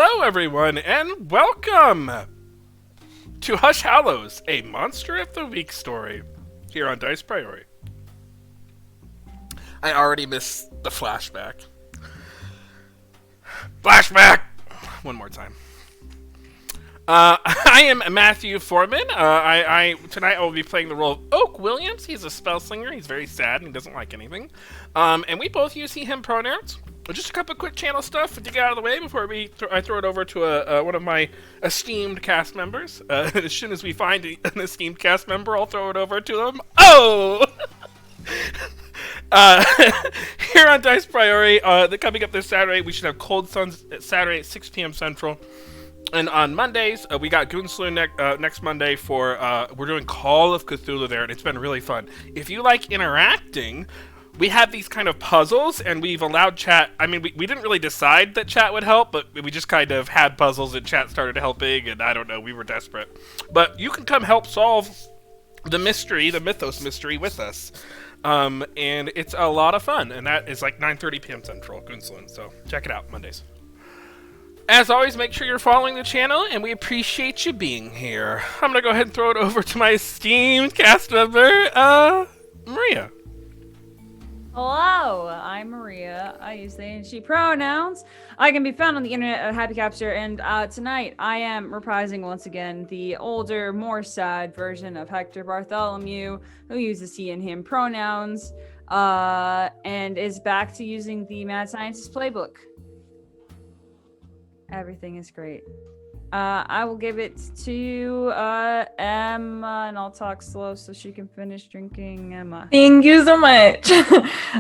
Hello, everyone, and welcome to Hushed Hallows, a Monster of the Week story here on Dice Priority. I already missed the flashback. Flashback! One more time. I am Matthew Foreman. Tonight I will be playing the role of Oak Williams. He's a spell slinger. He's very sad and he doesn't like anything. And we both use he/him pronouns. Just a couple quick channel stuff to get out of the way before I throw it over to one of my esteemed cast members. As soon as we find an esteemed cast member, I'll throw it over to them. Oh! Here on Dice Priority, coming up this Saturday, we should have Cold Suns Saturday at 6 p.m. Central. And on Mondays, we got Goonsloon next Monday for, we're doing Call of Cthulhu there, and it's been really fun. If you like interacting, we have these kind of puzzles, and we've allowed chat. I mean, we didn't really decide that chat would help, but we just kind of had puzzles, and chat started helping, and I don't know, we were desperate. But you can come help solve the mystery, the mythos mystery with us. And it's a lot of fun, and that is like 9:30 p.m. Central, Goonsloon, so check it out, Mondays. As always, make sure you're following the channel, and we appreciate you being here. I'm going to go ahead and throw it over to my esteemed cast member, Maria. Hello, I'm Maria. I use they and she pronouns. I can be found on the internet at Happy Capture, and tonight I am reprising once again the older, more sad version of Hector Bartholomew, who uses he and him pronouns, and is back to using the Mad Scientist playbook. Everything is great. I will give it to Emma, and I'll talk slow so she can finish drinking. Emma. Thank you so much.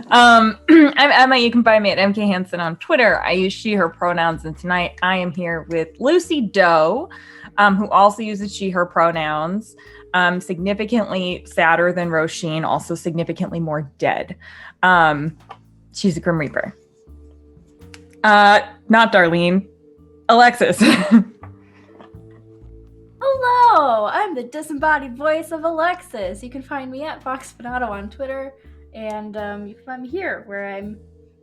I'm Emma. You can find me at MK Hansen on Twitter. I use she, her pronouns, and tonight I am here with Lucy Doe, who also uses she, her pronouns. Significantly sadder than Roisin, also significantly more dead. She's a Grim Reaper. Not Darlene. Alexis. Hello, I'm the disembodied voice of Alexis. You can find me at Fox Bonato on Twitter, and you can find me here, where I'm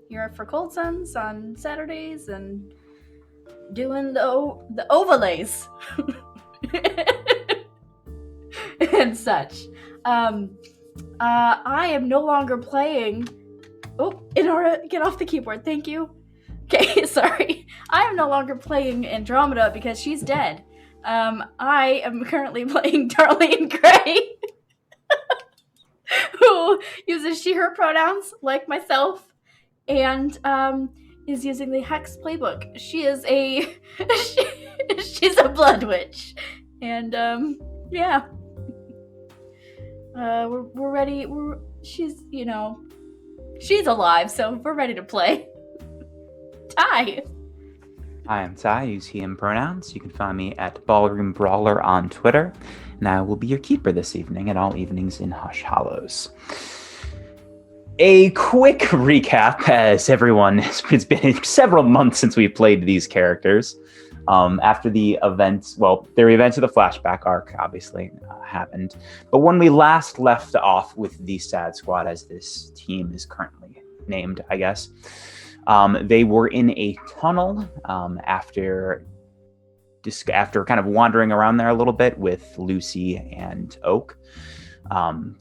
here for Cold Suns on Saturdays and doing the overlays and such. I am no longer playing. Oh, in order to get off the keyboard, thank you. Okay, sorry. I am no longer playing Andromeda because she's dead. I am currently playing Darlene Gray, who uses she, her pronouns, like myself, and is using the Hex playbook. She is she's a blood witch, and yeah, we're ready. She's alive, so we're ready to play. Ty. Hi, I'm Ty. I use he, him pronouns. You can find me at Ballroom Brawler on Twitter. And I will be your keeper this evening and all evenings in Hushed Hallows. A quick recap, as everyone, it's been several months since we played these characters. After the events, the events of the flashback arc, obviously, happened. But when we last left off with the Sad Squad, as this team is currently named, I guess, they were in a tunnel after kind of wandering around there a little bit with Lucy and Oak.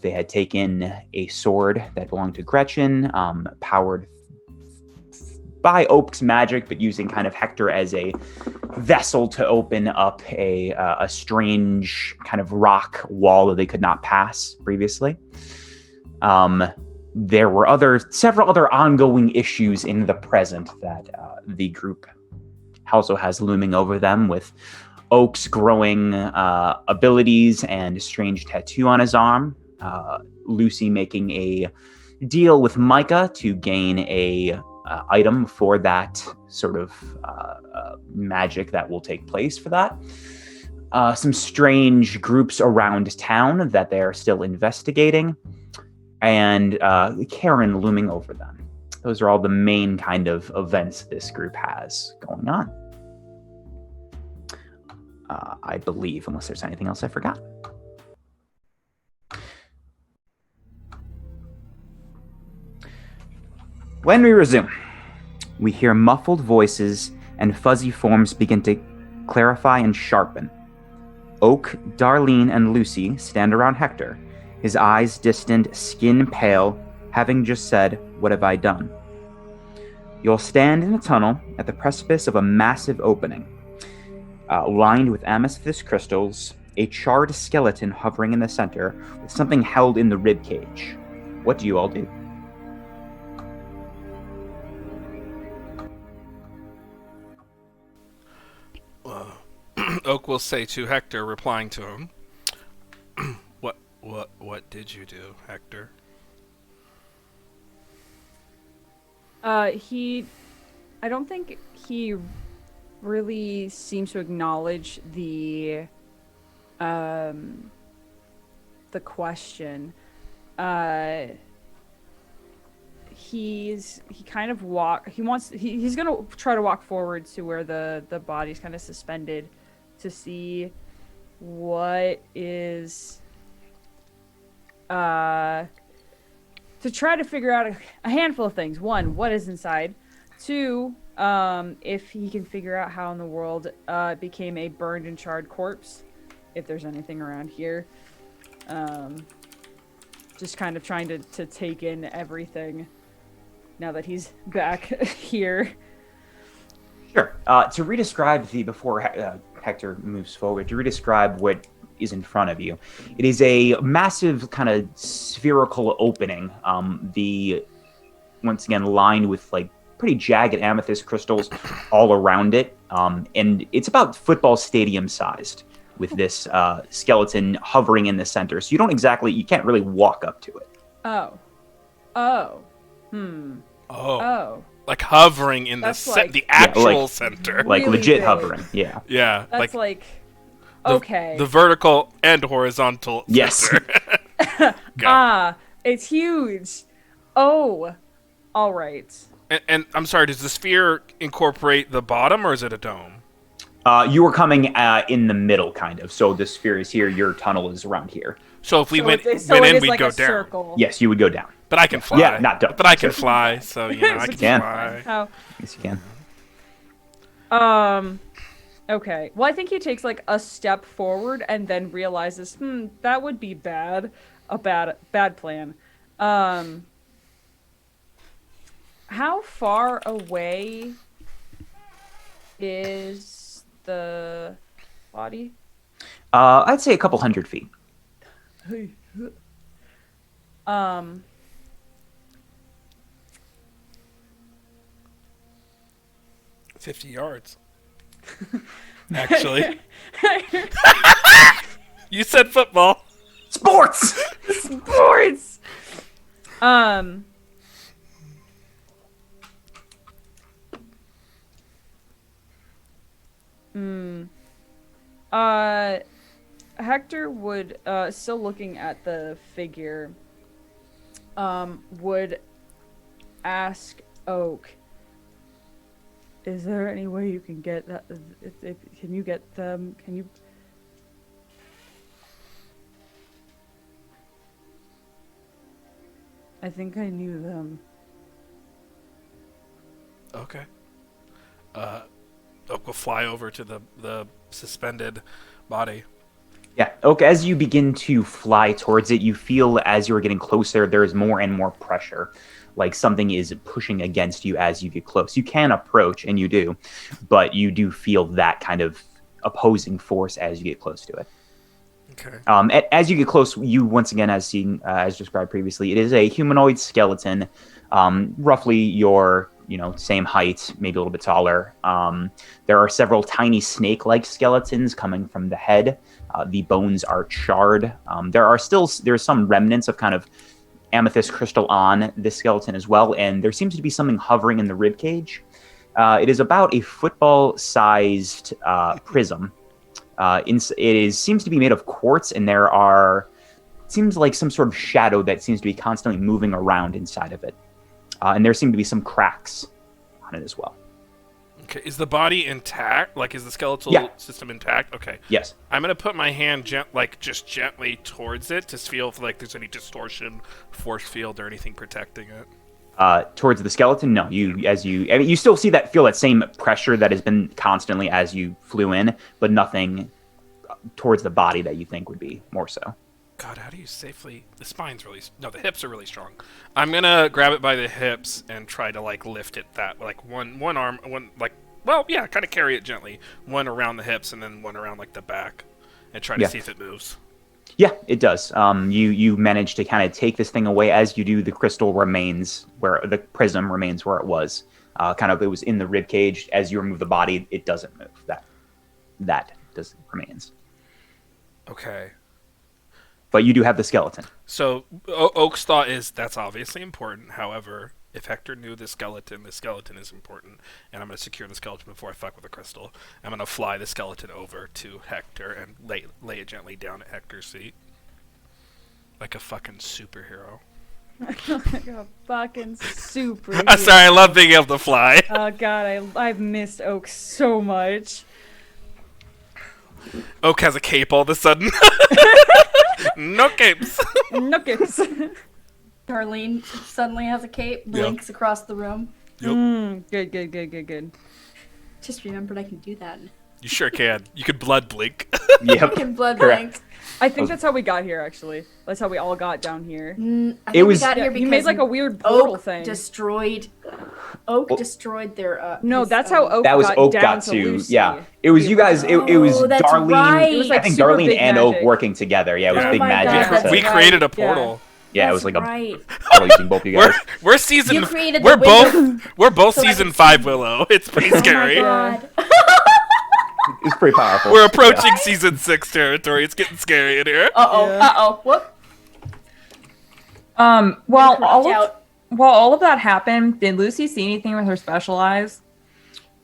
They had taken a sword that belonged to Gretchen, powered by Oak's magic, but using kind of Hector as a vessel to open up a strange kind of rock wall that they could not pass previously. There were several other ongoing issues in the present that the group also has looming over them, with Oak's growing abilities and a strange tattoo on his arm. Lucy making a deal with Micah to gain a item for that sort of magic that will take place for that. Some strange groups around town that they are still investigating. And Karen looming over them. Those are all the main kind of events this group has going on. I believe, unless there's anything else I forgot. When we resume, we hear muffled voices and fuzzy forms begin to clarify and sharpen. Oak, Darlene, and Lucy stand around Hector, his eyes distant, skin pale, having just said, "What have I done?" You'll stand in a tunnel at the precipice of a massive opening, lined with amethyst crystals, a charred skeleton hovering in the center, with something held in the rib cage. What do you all do? Oak will say to Hector, replying to him, What did you do, Hector? I don't think he really seems to acknowledge the question. He's gonna try to walk forward to where the body's kind of suspended to see what is to try to figure out a handful of things. One, what is inside. Two, if he can figure out how in the world it became a burned and charred corpse, if there's anything around here. Just kind of trying to take in everything now that he's back here. Sure. To redescribe before Hector moves forward, to redescribe what is in front of you, it is a massive kind of spherical opening. Once again, lined with like pretty jagged amethyst crystals all around it, and it's about football stadium sized, with this skeleton hovering in the center. So you can't really walk up to it. Oh. Like hovering in the actual center. Like really legit big. hovering, yeah. Yeah. That's okay. The vertical and horizontal Yes. center. It's huge. Oh. All right. And I'm sorry, does the sphere incorporate the bottom, or is it a dome? You were coming in the middle, kind of. So the sphere is here, your tunnel is around here. So if we went it in, is we'd like go a down. circle. Yes, you would go down. But I can fly. Yeah, not dome. But I can fly, so I can can. fly. How? Yes, you can. Okay. Well, I think he takes like a step forward and then realizes, that would be bad. A bad plan. How far away is the body? I'd say a couple 100 feet. 50 yards. Actually. You said football. Sports! Sports! Hector would, still looking at the figure, would ask Oak, is there any way you can get that? Can you get them? Can you? I think I knew them. Okay. Oak will fly over to the suspended body. Yeah, Oak, as you begin to fly towards it, you feel as you're getting closer, there's more and more pressure. Like something is pushing against you as you get close. You can approach, and you do, but you do feel that kind of opposing force as you get close to it. Okay. As you get close, you once again, as seen, as described previously, it is a humanoid skeleton, roughly your same height, maybe a little bit taller. There are several tiny snake-like skeletons coming from the head. The bones are charred. There's some remnants of kind of amethyst crystal on this skeleton as well, and there seems to be something hovering in the rib cage. It is about a football-sized prism. Seems to be made of quartz, and seems like some sort of shadow that seems to be constantly moving around inside of it. And there seem to be some cracks on it as well. Okay, is the body intact? Like, is the skeletal system intact? Okay. Yes. I'm gonna put my hand just gently towards it to feel if like there's any distortion, force field, or anything protecting it. Towards the skeleton, no. You still feel that same pressure that has been constantly as you flew in, but nothing towards the body that you think would be more so. God, how do you safely? The spine's really the hips are really strong. I'm gonna grab it by the hips and try to like lift it one arm, kind of carry it gently, one around the hips and then one around like the back, and try to see if it moves. Yeah, it does. You manage to kind of take this thing away. As you do, the crystal remains where the prism remains where it was. It was in the rib cage. As you remove the body, it doesn't move. That remains. Okay. But you do have the skeleton. So Oak's thought is that's obviously important. However, if Hector knew the skeleton is important, and I'm going to secure the skeleton before I fuck with the crystal. I'm going to fly the skeleton over to Hector and lay it gently down at Hector's feet. Like a fucking superhero. Like a fucking super. Sorry, I love being able to fly. Oh god, I've missed Oak so much. Oak has a cape all of a sudden. No capes. No capes. Darlene suddenly has a cape, blinks across the room. Yep. Good. Just remembered I can do that. You sure can. You could blood blink. Yep. I can blood Correct. blink. I think that's how we got here, actually. That's how we all got down here. I think we got here You because made like a weird portal Oak thing. destroyed their. No, his, that's how Oak That was got Oak down got to to. Lucy. Yeah, it was you guys. It was that's Darlene. right. It was, like, I think super Darlene big and Oak magic. working together. Yeah, it was Oh big my magic. God, that's We right. created a portal. Yeah, it That's was like right. a portal using both you guys. We're season. You created we're the window. both So I season could 5 see. Willow. It's pretty Oh my scary. god. It's pretty powerful. We're approaching season 6 territory. It's getting scary in here. Whoop. While Cropped out. all of that happened, did Lucy see anything with her special eyes?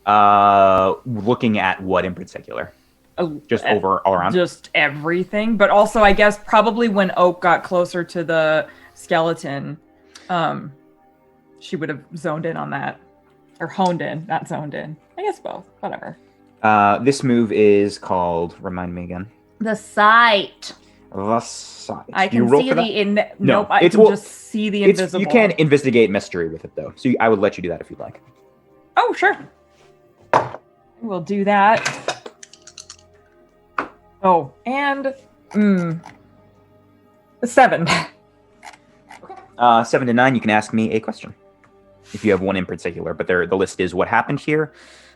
Looking at what in particular? Oh, Just all around. Just everything, but also I guess probably when Oak got closer to the skeleton, she would have zoned in on that, or honed in, not zoned in. I guess both. Whatever. This move is called. Remind me again. The sight. The sight. I You can roll see for that? Nope. I it's- can well, just see the invisible. You can investigate mystery with it though, so I would let you do that if you'd like. Oh, sure. We'll do that. Oh, and 7. 7 to 9, you can ask me a question if you have one in particular. But the list is what happened here.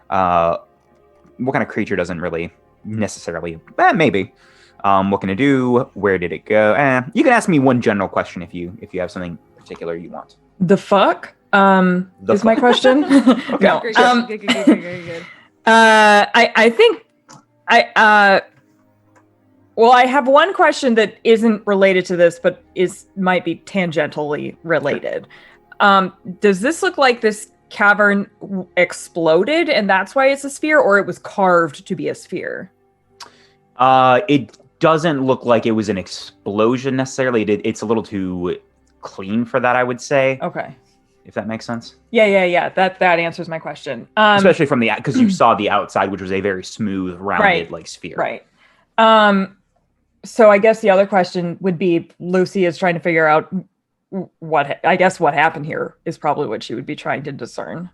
What kind of creature doesn't really necessarily? Maybe. What can it do? Where did it go? You can ask me one general question if you have something particular you want. The fuck? The Is my fuck. question? No. Good. I think well, I have one question that isn't related to this, but might be tangentially related. Does this look like this cavern exploded and that's why it's a sphere, or it was carved to be a sphere? It doesn't look like it was an explosion necessarily. It's a little too clean for that, I would say. Okay. If that makes sense. Yeah. That answers my question. Especially from because you saw the outside, which was a very smooth, rounded like sphere. Right. So I guess the other question would be, Lucy is trying to figure out what happened here is probably what she would be trying to discern.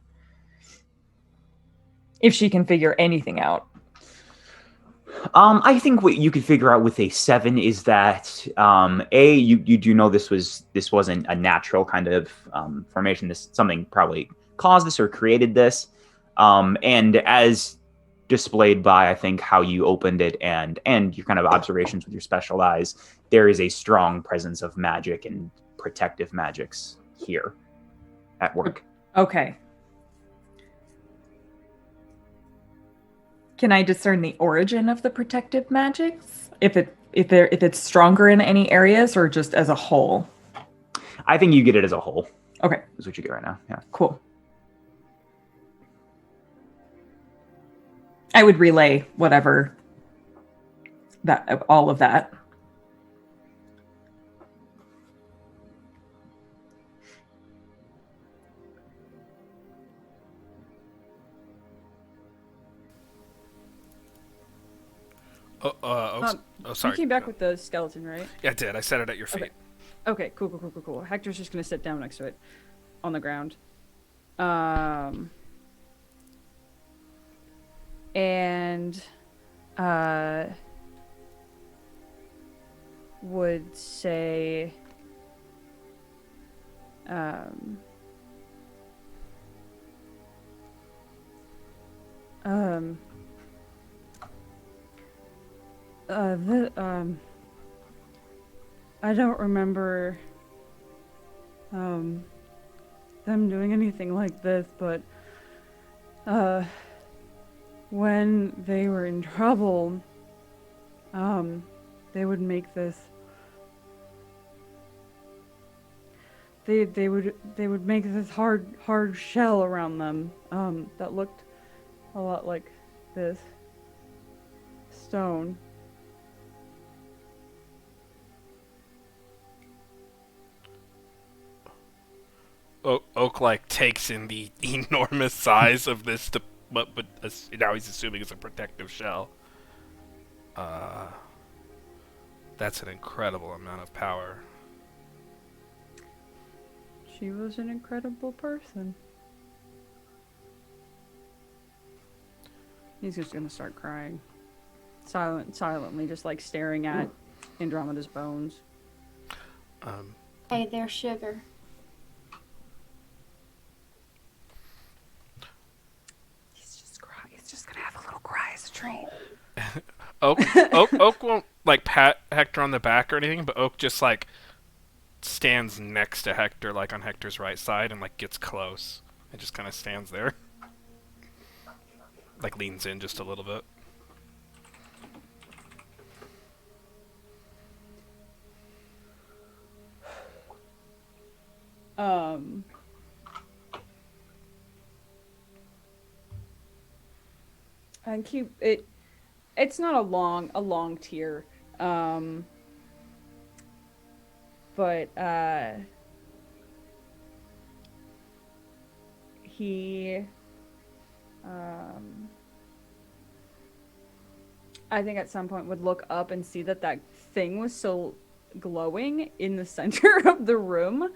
If she can figure anything out. I think what you could figure out with a 7 is that you do know this wasn't a natural kind of formation. Something probably caused this or created this, and as displayed by I think how you opened it and your kind of observations with your special eyes, there is a strong presence of magic and protective magics here at work. Okay. Can I discern the origin of the protective magics? If it's stronger in any areas or just as a whole? I think you get it as a whole. Okay, Is what you get right now. Yeah. cool. I would relay whatever all of that. Sorry. You came back with the skeleton, right? Yeah, I did. I set it at your feet. Okay, cool. Hector's just gonna sit down next to it. on the ground. And would say I don't remember them doing anything like this, but when they were in trouble, they would make this. They would make this hard shell around them that looked a lot like this stone. Oak like takes in the enormous size of this, but now he's assuming it's a protective shell. That's an incredible amount of power. She was an incredible person. He's just gonna start crying, silently, just like staring at Andromeda's bones. Hey there, sugar. He's just gonna have a little cry as a treat. Oak won't like pat Hector on the back or anything, but Oak just like stands next to Hector, like on Hector's right side, and like gets close and just kind of stands there, like leans in just a little bit. And keep it. It's not a long tear. But he I think at some point would look up and see that thing was so glowing in the center of the room,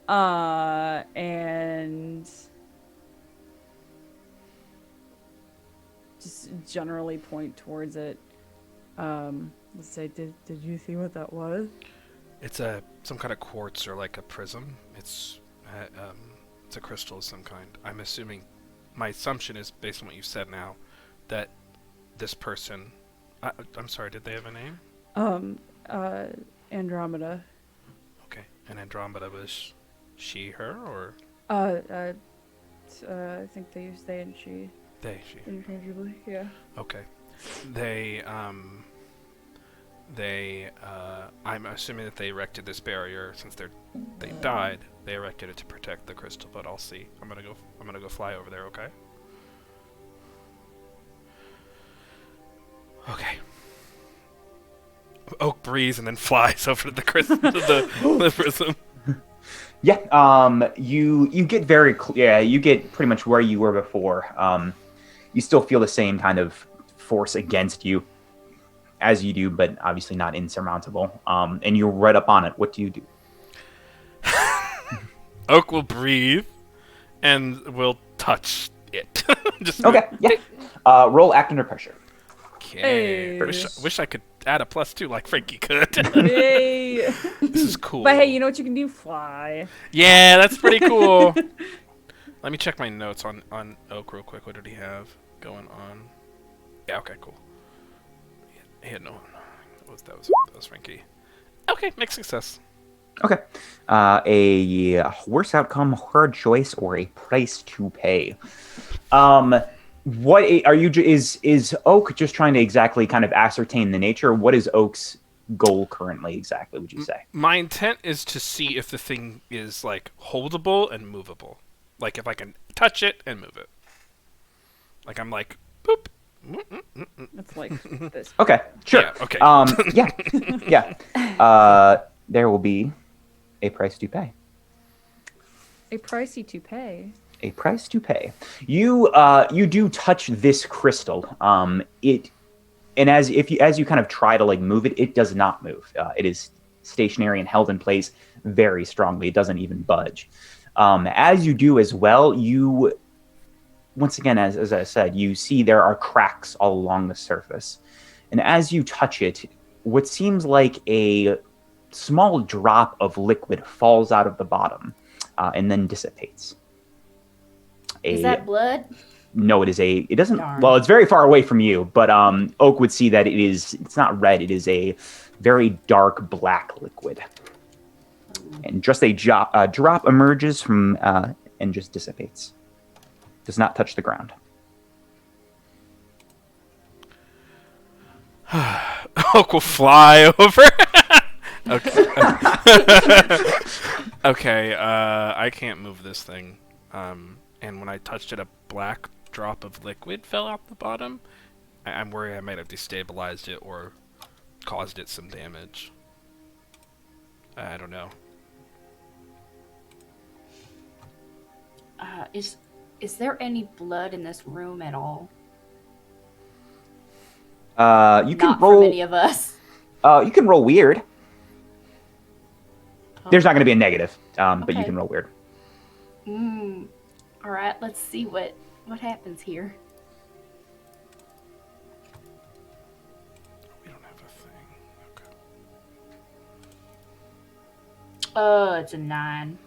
and just generally point towards it. Let's say, did you see what that was? It's some kind of quartz or like a prism. It's a crystal of some kind. I'm assuming, my assumption is based on what you've said now, that this person. I'm sorry. Did they have a name? Andromeda. Okay, and Andromeda was she, her, or? I think they use they and she. They, she. Interchangeably, yeah. Okay. I'm assuming that they erected this barrier since they died. They erected it to protect the crystal, but I'll see. I'm gonna go fly over there, okay? Okay. Oak breathes and then flies over to the crystal, to the prism. Yeah, you get you get pretty much where you were before. You still feel the same kind of force against you as you do, but obviously not insurmountable. And you're right up on it. What do you do? Oak will breathe and will touch it. Just okay, yeah. Roll act under pressure. Okay. Hey. Wish I could add a +2 like Frankie could. Yay! This is cool. But hey, you know what you can do? Fly. Yeah, that's pretty cool. Let me check my notes on Oak real quick. What did he have going on? Yeah, okay, cool. He had no. That was Frankie. Okay, mixed success. Okay. A worse outcome, hard choice, or a price to pay. What are you? Is Oak just trying to exactly kind of ascertain the nature? What is Oak's goal currently exactly? Would you say? My intent is to see if the thing is like holdable and movable. Like if I can touch it and move it. Like I'm like boop. That's like this. Okay, sure. Yeah, okay. Yeah. There will be a price to pay. A pricey to pay. A price to pay. You do touch this crystal. As you kind of try to like move it, it does not move. It is stationary and held in place very strongly. It doesn't even budge. As you do as well, you, once again, as I said, you see there are cracks all along the surface. And as you touch it, what seems like a small drop of liquid falls out of the bottom and then dissipates. Is that blood? No, it doesn't. Darn. Well, it's very far away from you, but Oak would see that it's not red. It is a very dark black liquid. And just a drop emerges from and just dissipates. Does not touch the ground. Oak will fly over. Okay. Okay. I can't move this thing. And when I touched it, a black drop of liquid fell out the bottom. I'm worried I might have destabilized it or caused it some damage. I don't know. Is there any blood in this room at all? You can Not roll. from any of us. You can roll weird. Oh. There's not going to be a negative, but you Okay. can roll weird. All right, let's see what happens here. We don't have a thing. Okay. Oh, it's a 9.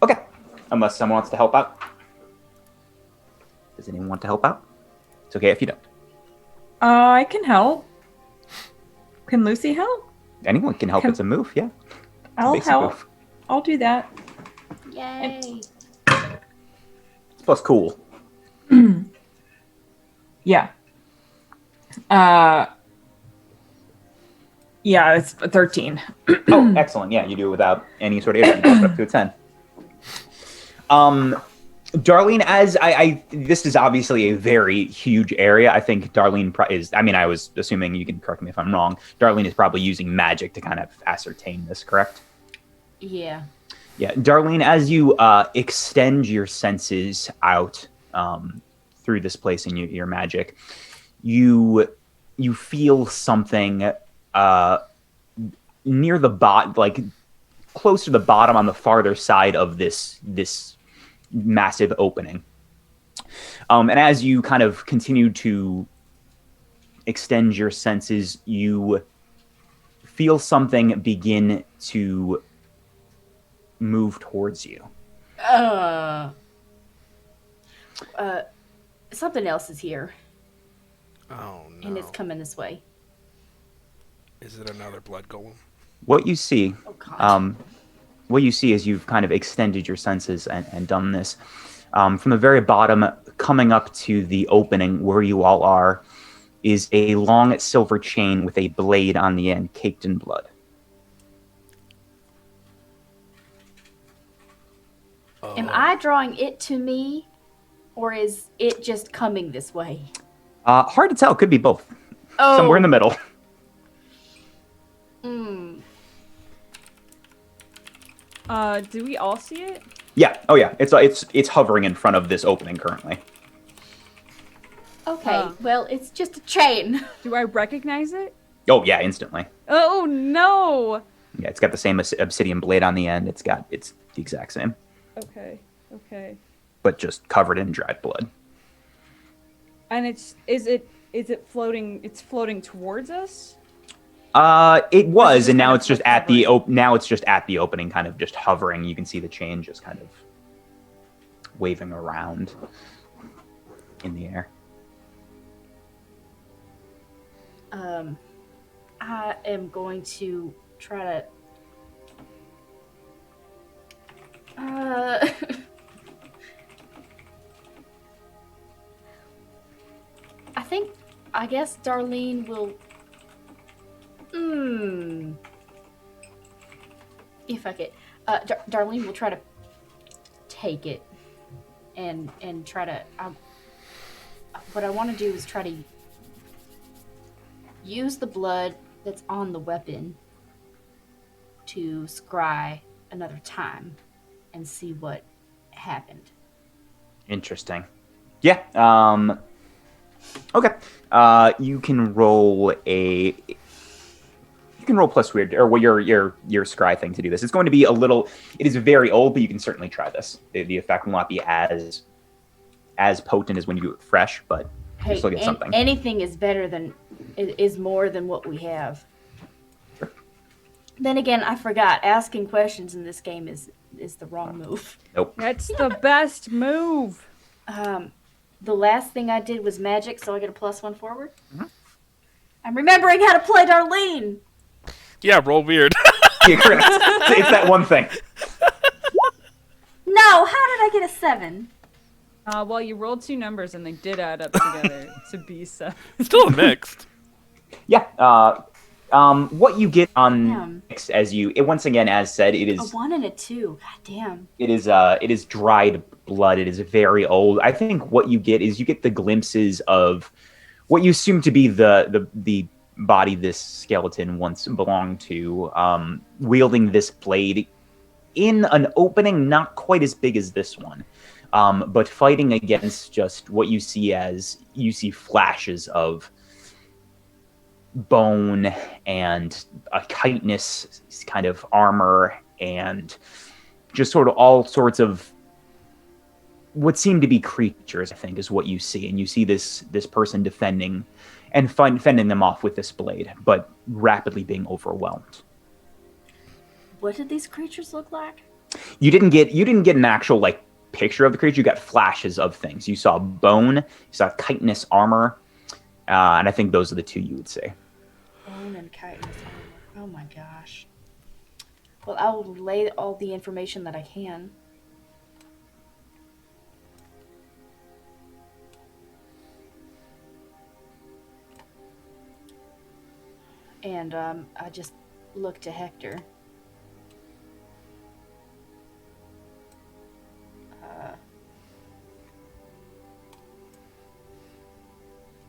Okay. Unless someone wants to help out. Does anyone want to help out? It's okay if you don't. I can help. Can Lucy help? Anyone can help. It's a move, yeah. I'll basic help. move. I'll do that. Yay! Plus cool. Yeah. Yeah, it's 13. Oh, excellent. Yeah, you do it without any sort of issue. You bump it up to a 10. Darlene, as this is obviously a very huge area. I think Darlene is, I was assuming, you can correct me if I'm wrong, Darlene is probably using magic to kind of ascertain this, correct? Yeah. Yeah, Darlene, as you extend your senses out through this place in your magic, you feel something near the bottom, like close to the bottom on the farther side of this massive opening. And as you kind of continue to extend your senses, you feel something begin to move towards you. Something else is here, Oh no. and it's coming this way. Is it another blood golem? What you see, Oh God. what you see as you've kind of extended your senses and done this, from the very bottom, coming up to the opening where you all are, is a long silver chain with a blade on the end, caked in blood. Am I drawing it to me, or is it just coming this way? Hard to tell. Could be both. Oh. Somewhere in the middle. Do we all see it? Yeah. Oh, yeah. It's hovering in front of this opening currently. Okay, well, it's just a chain. Do I recognize it? Oh, yeah. Instantly. Oh no! Yeah. It's got the same obsidian blade on the end. It's the exact same, Okay. but just covered in dried blood. And is it floating? It's floating towards us. It was, just and kind now of it's just at the now it's just at the opening, kind of just hovering. You can see the chain just kind of waving around in the air. I am going to try to. I guess Darlene will. If I could, Darlene will try to take it, and try to. What I want to do is try to use the blood that's on the weapon to scry another time and see what happened. Interesting. Yeah. Okay. You can roll a You can roll plus weird, or your scry thing to do this. It's going to be a little. It is very old, but you can certainly try this. The effect will not be as potent as when you do it fresh, but you still get something. Anything is better than is more than what we have. Sure. Then again, I forgot asking questions in this game is the wrong move. Nope. That's the best move. The last thing I did was magic, so I get a +1 forward. Mm-hmm. I'm remembering how to play Darlene. Yeah, roll weird. Yeah, correct. It's that one thing. No, how did I get a 7? Well, you rolled 2 numbers and they did add up together to be 7. Still a mixed. Yeah. What you get on mix as you once again, as said, it is a 1 and a 2. God damn. It is dried blood. It is very old. I think what you get is you get the glimpses of what you assume to be the body this skeleton once belonged to, wielding this blade in an opening not quite as big as this one, but fighting against just what you see flashes of bone and a chitinous kind of armor and just sort of all sorts of what seem to be creatures, I think, is what you see. And you see this person defending them off with this blade, but rapidly being overwhelmed. What did these creatures look like? You didn't get an actual like picture of the creature. You got flashes of things. You saw bone, you saw chitinous armor, and I think those are the two you would say. Bone and chitinous armor. Oh my gosh. Well, I will relay all the information that I can. And I just look to Hector.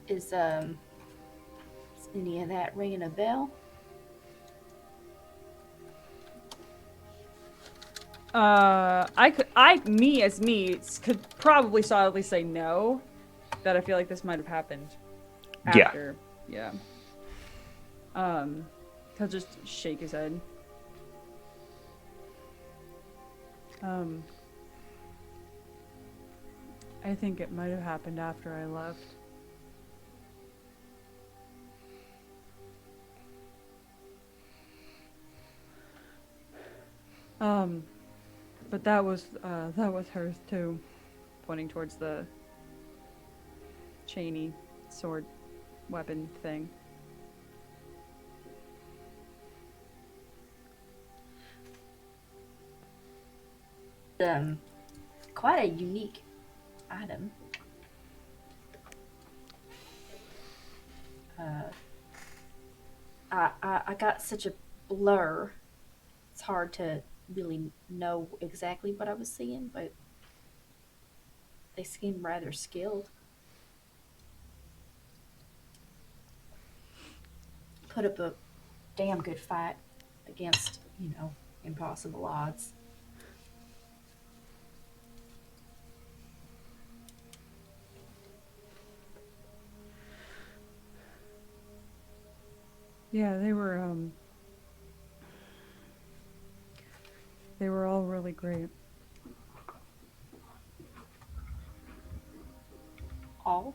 Is any of that ringing a bell? Me could probably solidly say no. That I feel like this might have happened after. Yeah. He'll just shake his head. I think it might have happened after I left. But that was hers too, pointing towards the chainy sword weapon thing. Quite a unique item. I got such a blur. It's hard to really know exactly what I was seeing, but they seem rather skilled. Put up a damn good fight against, impossible odds. Yeah, they were all really great. All?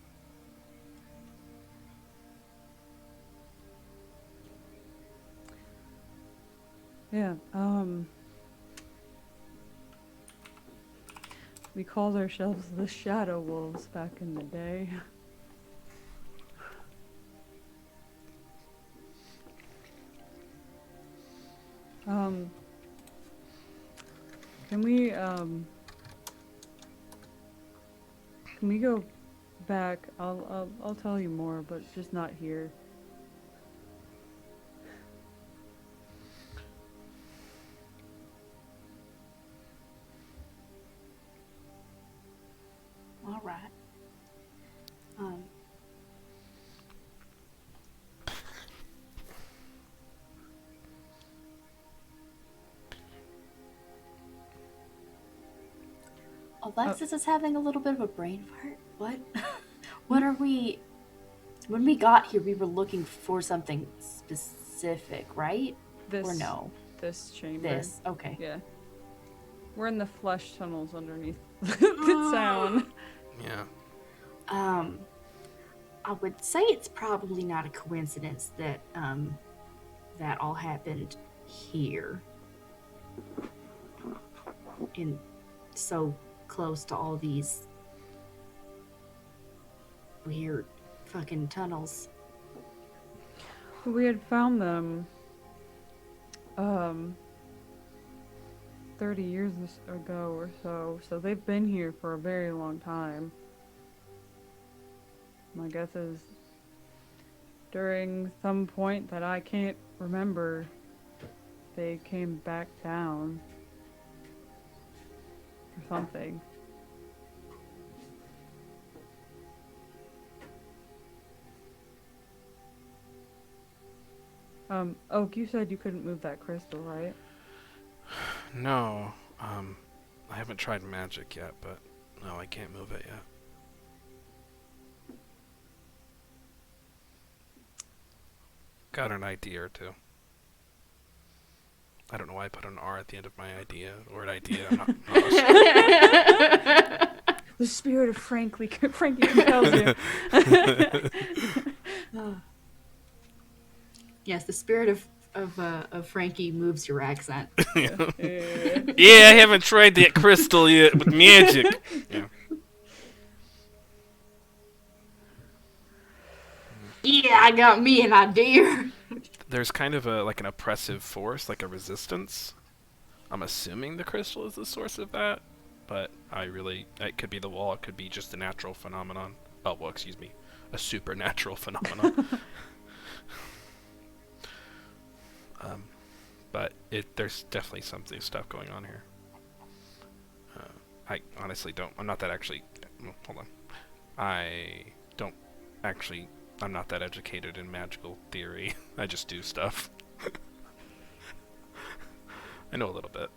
Yeah, we called ourselves the Shadow Wolves back in the day. Can we go back? I'll tell you more, but just not here. All right. Alexis is having a little bit of a brain fart. What? What are we... When we got here, we were looking for something specific. specific, right? This Or no? This chamber. This. Okay. Yeah. We're in the flesh tunnels underneath the town. Yeah. I would say it's probably not a coincidence that that all happened here, in so close to all these weird fucking tunnels. We had found them 30 years ago or so they've been here for a very long time. My guess is during some point that I can't remember, they came back down or something. Oak, you said you couldn't move that crystal, right? No. I haven't tried magic yet, but no, I can't move it yet. Got an idea or two. I don't know why I put an R at the end of my idea. The word idea. I'm not The spirit of Frankie compels you. Yes, the spirit of Frankie moves your accent. Yeah, I haven't tried that crystal yet with magic. Yeah. Yeah, I got me an idea. There's kind of an oppressive force, like a resistance. I'm assuming the crystal is the source of that, but it could be the wall, it could be just a natural phenomenon. Oh, well, excuse me, a supernatural phenomenon. But there's definitely stuff going on here. I honestly don't. I'm not that actually. Hold on. I'm not that educated in magical theory. I just do stuff. I know a little bit.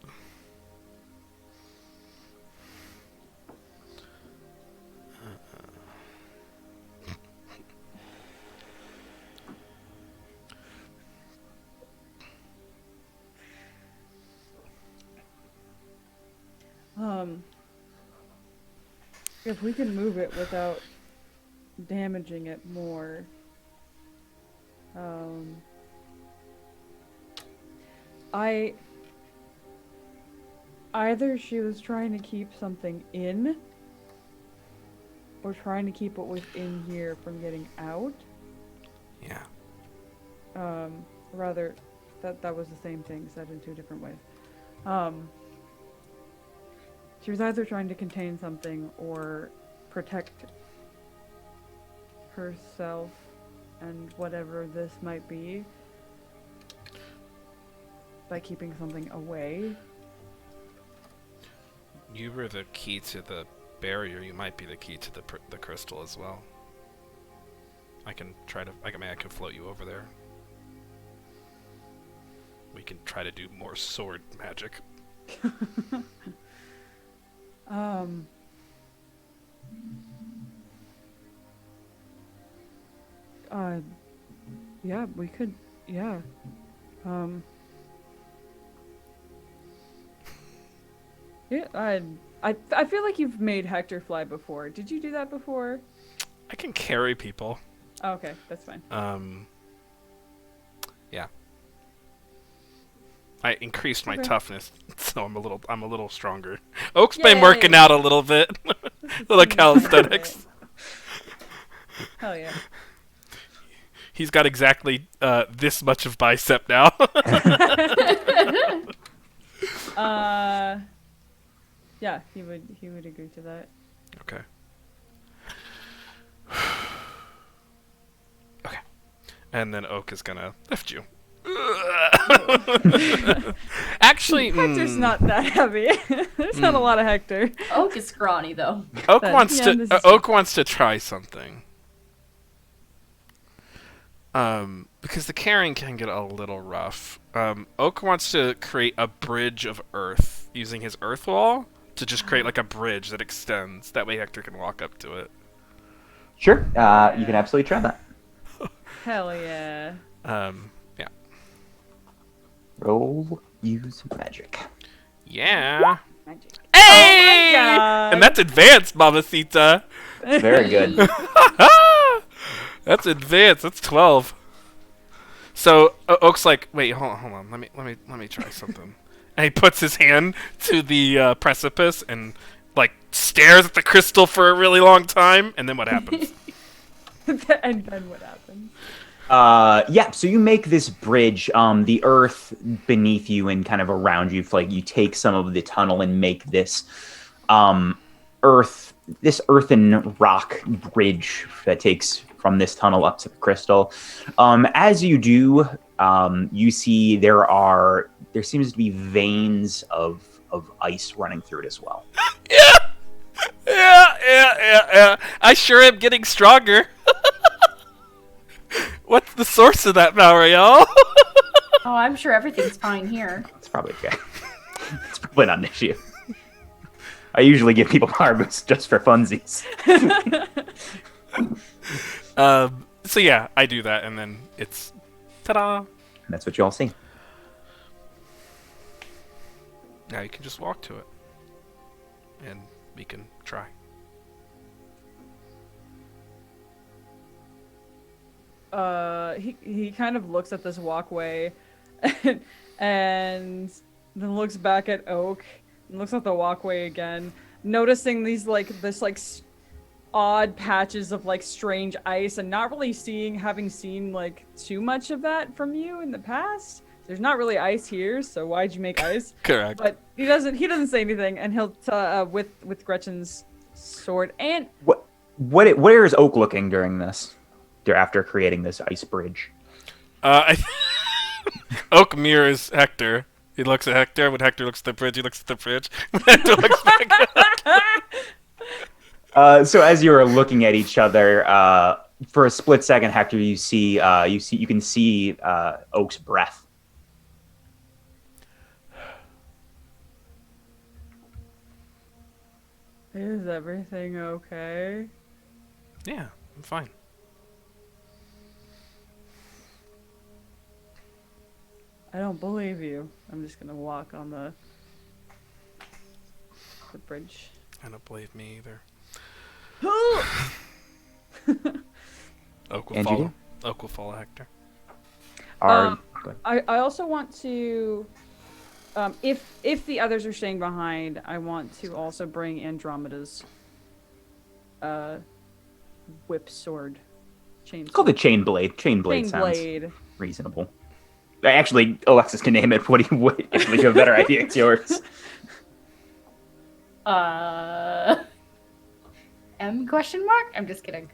If we can move it without damaging it more, either she was trying to keep something in, or trying to keep what was in here from getting out. Yeah. Rather, that was the same thing said in two different ways. She was either trying to contain something or protect herself and whatever this might be by keeping something away. You were the key to the barrier. You might be the key to the crystal as well. I can float you over there. We can try to do more sword magic. Yeah, we could, yeah. Yeah, I feel like you've made Hector fly before. Did you do that before? I can carry people. Oh, okay, that's fine. Yeah. I increased my toughness, so I'm a little stronger. Oak's been working out a little bit. Little calisthenics. Hell yeah. He's got exactly this much of bicep now. Yeah, he would agree to that. Okay. Okay. And then Oak is gonna lift you. Actually, Hector's not that heavy. There's not a lot of Hector. Oak is scrawny though. Oak But, wants yeah, to. Oak wants to try something. Because the carrying can get a little rough. Oak wants to create a bridge of earth using his earth wall to just create like a bridge that extends. That way Hector can walk up to it. Sure, you can absolutely try that. Hell yeah. Yeah. Roll use magic. Yeah. Magic. Hey! God. And that's advanced, Mamacita. Very good. That's advanced. That's 12. So Oak's like, wait, hold on. Let me try something. And he puts his hand to the precipice and like stares at the crystal for a really long time. And then what happens? And then what happens? Yeah, so you make this bridge. The earth beneath you and kind of around you, like you take some of the tunnel and make this earthen rock bridge that takes from this tunnel up to the crystal. As you do, you see there seems to be veins of ice running through it as well. Yeah. I sure am getting stronger. What's the source of that power, y'all? Oh, I'm sure everything's fine here. It's probably okay. It's probably not an issue. I usually give people power boosts just for funsies. So yeah, I do that, and then it's ta-da. And that's what you all see. Now you can just walk to it, and we can try. He kind of looks at this walkway, and then looks back at Oak, and looks at the walkway again, noticing these odd patches of like strange ice, and not really having seen like too much of that from you in the past. There's not really ice here, so why'd you make ice? Correct. But he doesn't say anything, and he'll with Gretchen's sword and Where is Oak looking during this? After creating this ice bridge. Oak mirrors Hector. He looks at Hector. When Hector looks at the bridge, he looks at the bridge. When Hector looks back at So as you are looking at each other, for a split second, Hector, you can see Oak's breath. Is everything okay? Yeah, I'm fine. I don't believe you. I'm just gonna walk on the bridge. I don't believe me either. Oak will And follow. you Oak will follow Hector. Go ahead. I also want to, if the others are staying behind, I want to also bring Andromeda's whip sword. Chain It's called the sword. chain blade. Chain blade Chain sounds blade. reasonable. Actually, Alexis can name it. If you have a better idea, it's yours. M question mark? I'm just kidding.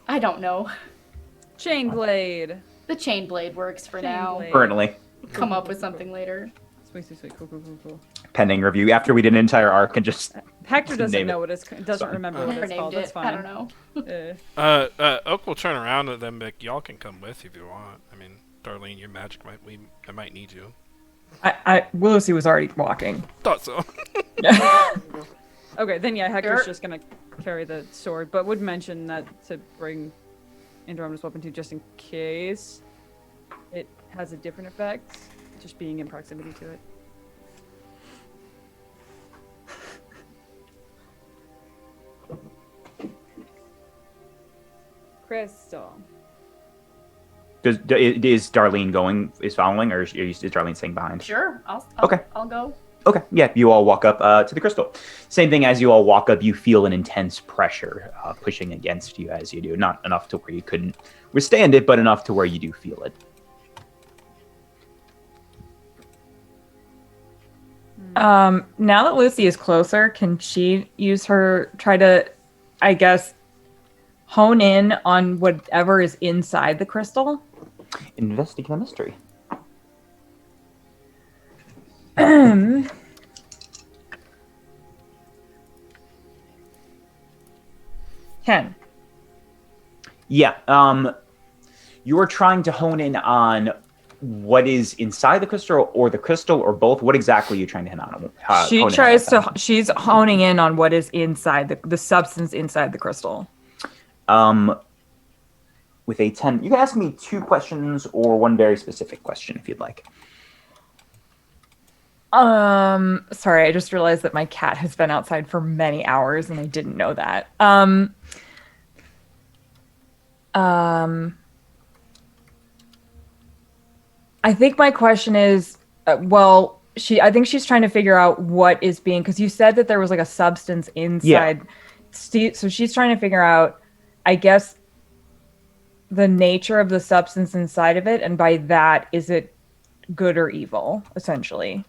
I don't know. Chain blade. The chain blade works for Chain now. blade. Currently, Come up with something later. Sweet. Cool. pending review. After we did an entire arc and just Hector doesn't Name know it. what it's doesn't Sorry. remember what Never it's called. named That's it. fine. I don't know. Oak will turn around and then be like, y'all can come with if you want. I mean, Darlene, your magic I might need you. Lucy was already walking. Thought so. Okay, then yeah, Hector's Sure. just gonna carry the sword, but would mention that to bring Andromeda's weapon too, just in case it has a different effect, just being in proximity to it. Crystal. is Darlene following, or is Darlene staying behind? Sure, I'll Okay. I'll go. Okay, yeah, you all walk up to the crystal. Same thing, as you all walk up, you feel an intense pressure pushing against you as you do. Not enough to where you couldn't withstand it, but enough to where you do feel it. Now that Lucy is closer, can she try to, I guess, hone in on whatever is inside the crystal? Investigate the mystery. 10. Yeah, you are trying to hone in on what is inside the crystal, or the crystal, or both. What exactly are you trying to hone on? She's honing in on what is inside the substance inside the crystal. with a 10. You can ask me 2 questions or one very specific question if you'd like. Sorry, I just realized that my cat has been outside for many hours and I didn't know that. I think my question is, I think she's trying to figure out what is being, because you said that there was like a substance inside. Yeah. So she's trying to figure out, I guess, the nature of the substance inside of it, and by that, is it good or evil, essentially?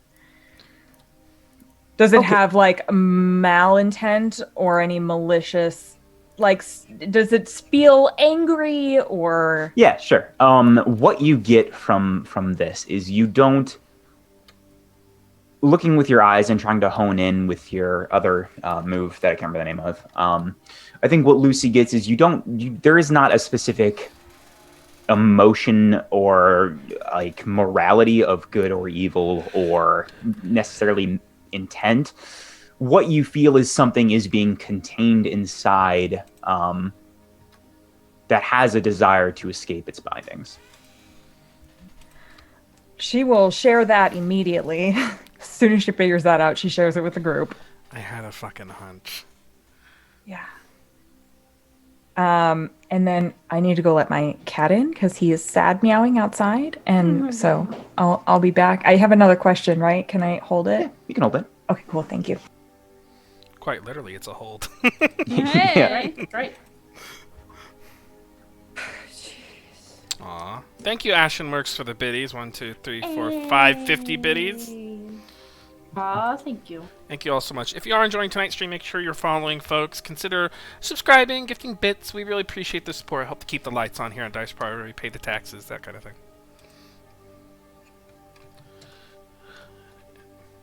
Does it have like malintent or any malicious, like, does it feel angry or? Yeah, sure. What you get from this is you don't, looking with your eyes and trying to hone in with your other move that I can't remember the name of. I think what Lucy gets is there is not a specific emotion or like morality of good or evil or necessarily intent. What you feel is something is being contained inside that has a desire to escape its bindings. She will share that immediately. As soon as she figures that out, she shares it with the group. I had a fucking hunch. Yeah. And then I need to go let my cat in because he is sad meowing outside. And so I'll be back. I have another question, right? Can I hold it? Yeah, you can hold it. Okay, cool. Thank you. Quite literally, it's a hold. Hey. Right. Aw. Thank you, Ashenworks, for the biddies. 1, 2, 3, 4, 5, 50 biddies. Aw, thank you. Thank you all so much. If you are enjoying tonight's stream, make sure you're following, folks. Consider subscribing, gifting bits. We really appreciate the support. Help to keep the lights on here on Dice Priority, pay the taxes, that kind of thing.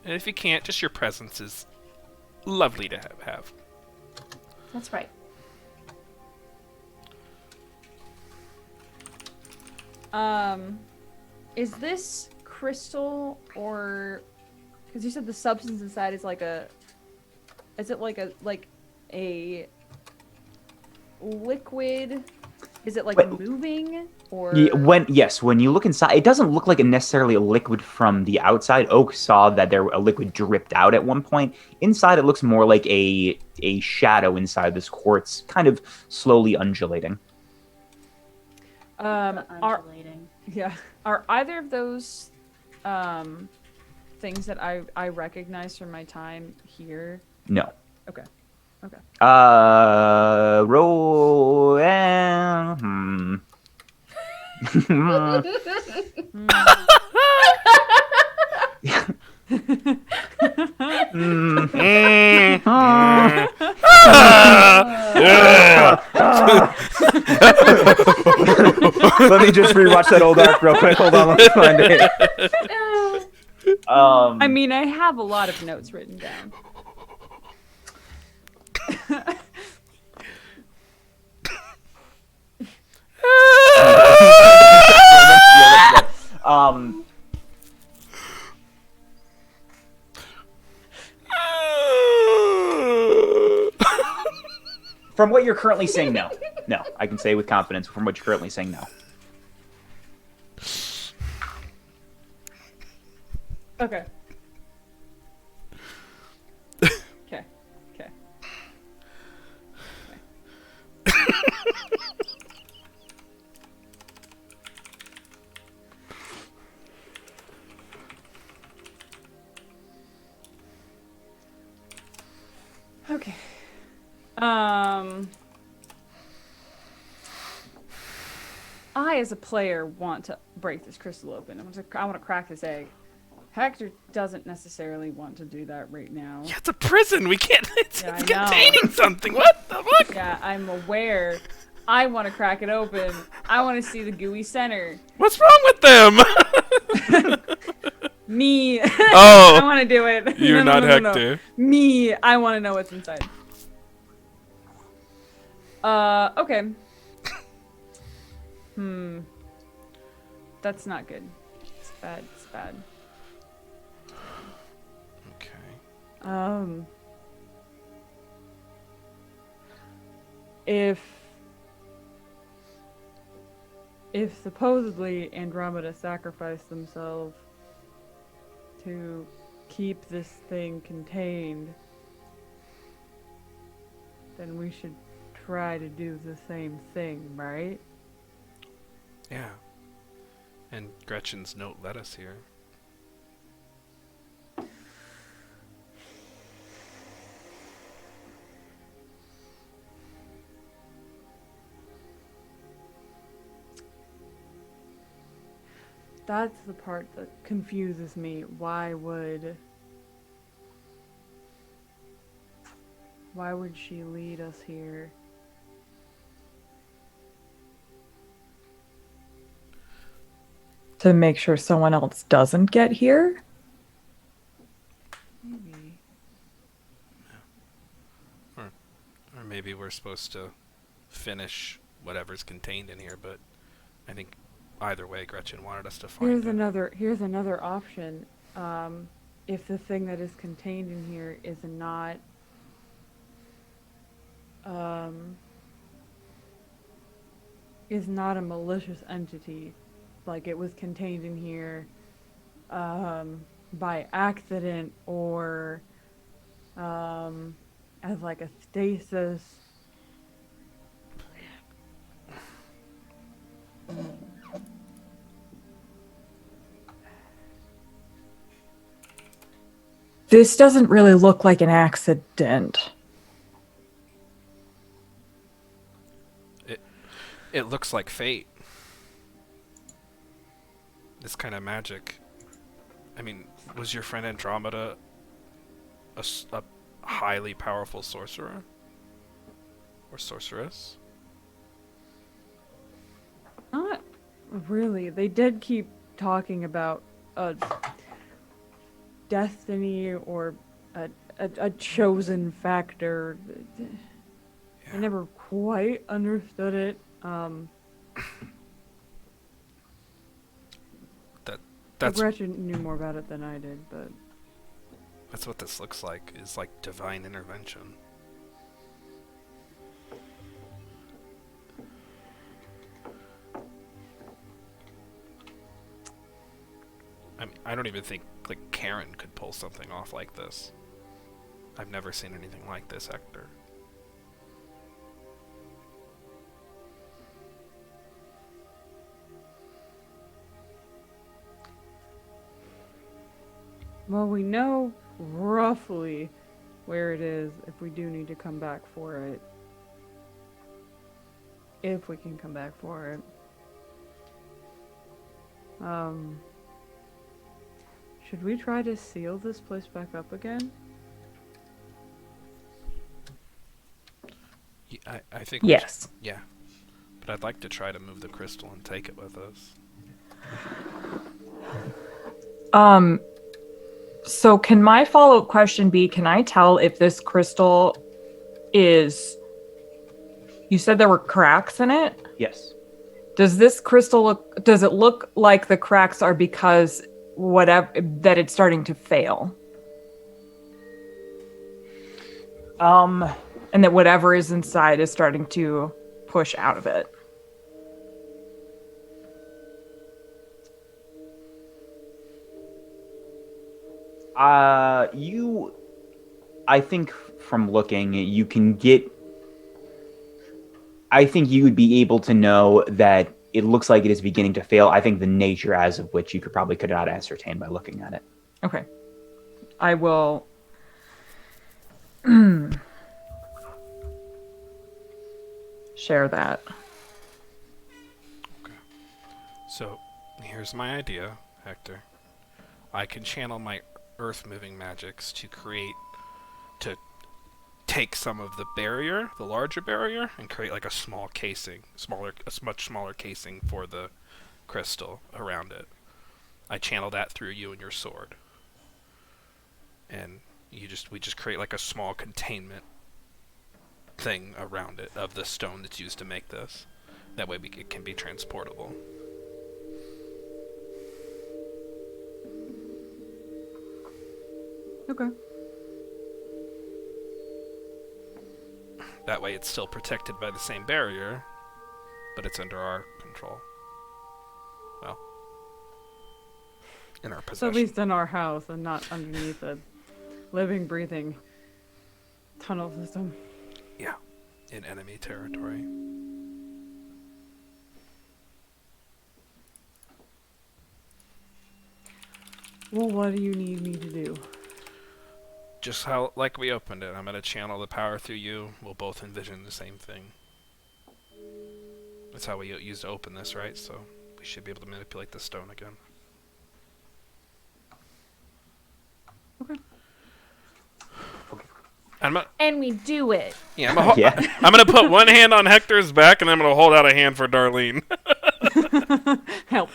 And if you can't, just your presence is lovely to have. That's right. Is this crystal or? Because you said the substance inside is like a. Is it like a liquid? Is it like moving or? Yeah, when you look inside, it doesn't look like necessarily a liquid from the outside. Oak saw that a liquid dripped out at one point. Inside, it looks more like a shadow inside this quartz, kind of slowly undulating. Undulating. Are either of those things that I recognize from my time here? No. Okay. Roll. Let me just rewatch that old arc real quick. Hold on, let me find it. I mean, I have a lot of notes written down. From what you're currently saying, no. No, I can say with confidence from what you're currently saying, no. Okay. Okay. I, as a player, want to break this crystal open. I want to crack this egg. Hector doesn't necessarily want to do that right now. Yeah, it's a prison. We can't. It's Yeah, containing something. What the fuck? Yeah, I'm aware. I want to crack it open. I want to see the gooey center. What's wrong with them? Me. Oh. I want to do it. You're No. not Hector. Me. I want to know what's inside. Okay. That's not good. It's bad. Okay. If if supposedly Andromeda sacrificed themselves to keep this thing contained, then we should try to do the same thing, right? Yeah. And Gretchen's note led us here. That's the part that confuses me. Why would she lead us here? To make sure someone else doesn't get here? Maybe. Or maybe we're supposed to finish whatever's contained in here, but I think either way Gretchen wanted us to find Here's it. another option. If the thing that is contained in here is not a malicious entity, like it was contained in here by accident or as like a stasis. This doesn't really look like an accident. It looks like fate. This kind of magic. I mean, was your friend Andromeda a highly powerful sorcerer? Or sorceress? Not really. They did keep talking about a destiny or a chosen factor. I never quite understood it. That's Gretchen knew more about it than I did, but that's what this looks like, is like divine intervention. I mean, I don't even think like Karen could pull something off like this. I've never seen anything like this, Hector. well, we know roughly where it is if we do need to come back for it. If we can come back for it. Should we try to seal this place back up again? I think Yes. yeah. But I'd like to try to move the crystal and take it with us. So can my follow-up question be, can I tell if this crystal is... You said there were cracks in it? Yes. Does this crystal does it look like the cracks are because that it's starting to fail? And that whatever is inside is starting to push out of it? I think from looking, you can get. I think you would be able to know that it looks like it is beginning to fail. I think the nature as of which you could not ascertain by looking at it. Okay. I will. Share that. Okay. So, here's my idea, Hector. I can channel my earth-moving magics to take some of the barrier, the larger barrier, and create like a small casing, a much smaller casing for the crystal around it. I channel that through you and your sword, and we just create like a small containment thing around it of the stone that's used to make this. That way it can be transportable. Okay. That way it's still protected by the same barrier, but it's under our control. well, in our So possession. at least in our house and not underneath a living, breathing tunnel system. Yeah, in enemy territory. Well, what do you need me to do? Just how, like we opened it, I'm gonna channel the power through you. We'll both envision the same thing. That's how we used to open this, right? So we should be able to manipulate the stone again. Okay. And we do it. Yeah, I'm, Yeah. I'm gonna put one hand on Hector's back, and I'm gonna hold out a hand for Darlene. Help.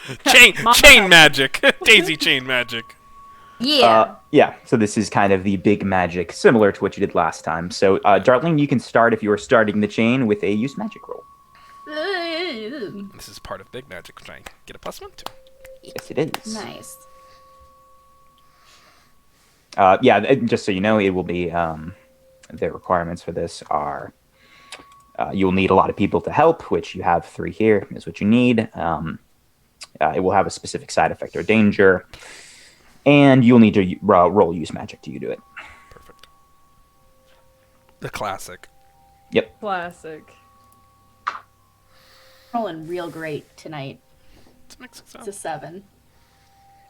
Chain magic, Daisy chain magic. Yeah. Yeah, so this is kind of the big magic, similar to what you did last time. So, Darlene, you can start if you are starting the chain with a use magic roll. This is part of big magic, which I get a +1 to. Yes, it is. Nice. Yeah, just so you know, it will be the requirements for this are you'll need a lot of people to help, which you have 3 here is what you need. It will have a specific side effect or danger, and you'll need to roll use magic to do it. Perfect. The classic. Yep. Classic. Rolling real great tonight. It's a mix of It's a 7.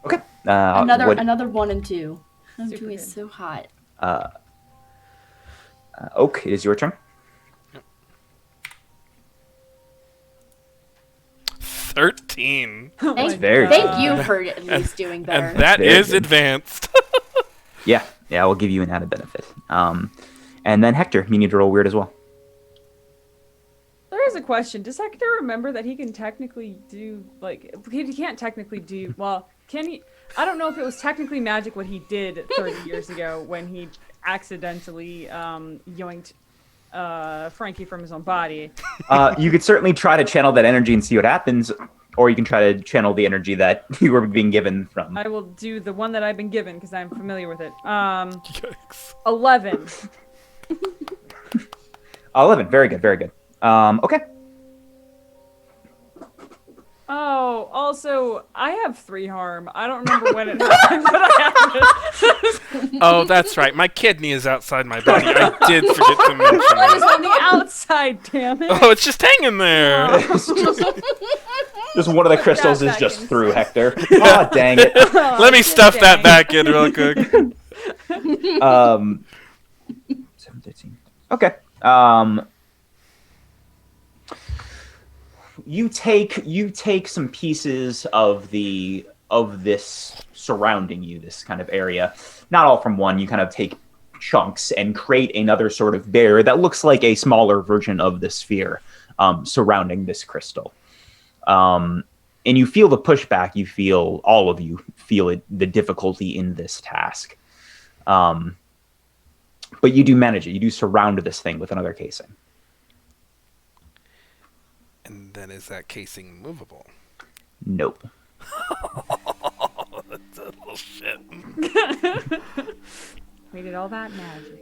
Okay. Another 1 and 2. I'm Super doing good. so hot. Oak, it is your turn. 13. Thank, very thank you for at least doing better. And that Very is good. advanced. Yeah, I will give you an added benefit. And then Hector, you need to roll weird as well. There is a question. Does Hector remember that he can technically do, like, he can't technically do, well, can he? I don't know if it was technically magic what he did 30 years ago when he accidentally yoinked Frankie from his own body. You could certainly try to channel that energy and see what happens, or you can try to channel the energy that you were being given from. I will do the one that I've been given because I'm familiar with it. Yikes. 11. 11, very good, very good. Okay. Oh, also, I have 3 harm. I don't remember when it happened, but I have it. Oh, that's right. My kidney is outside my body. I did forget to mention What is that. on the outside, damn it? Oh, it's just hanging there. Just one of the crystals is back just inside. through Hector. Oh, dang it. Let me stuff that back in real quick. 7:13. Okay. You take some pieces of this surrounding you, this kind of area. Not all from one. You kind of take chunks and create another sort of barrier that looks like a smaller version of the sphere surrounding this crystal. And you feel the pushback. All of you feel it, the difficulty in this task. But you do manage it. You do surround this thing with another casing. And then is that casing movable? Nope. That's a little shit. We did all that magic.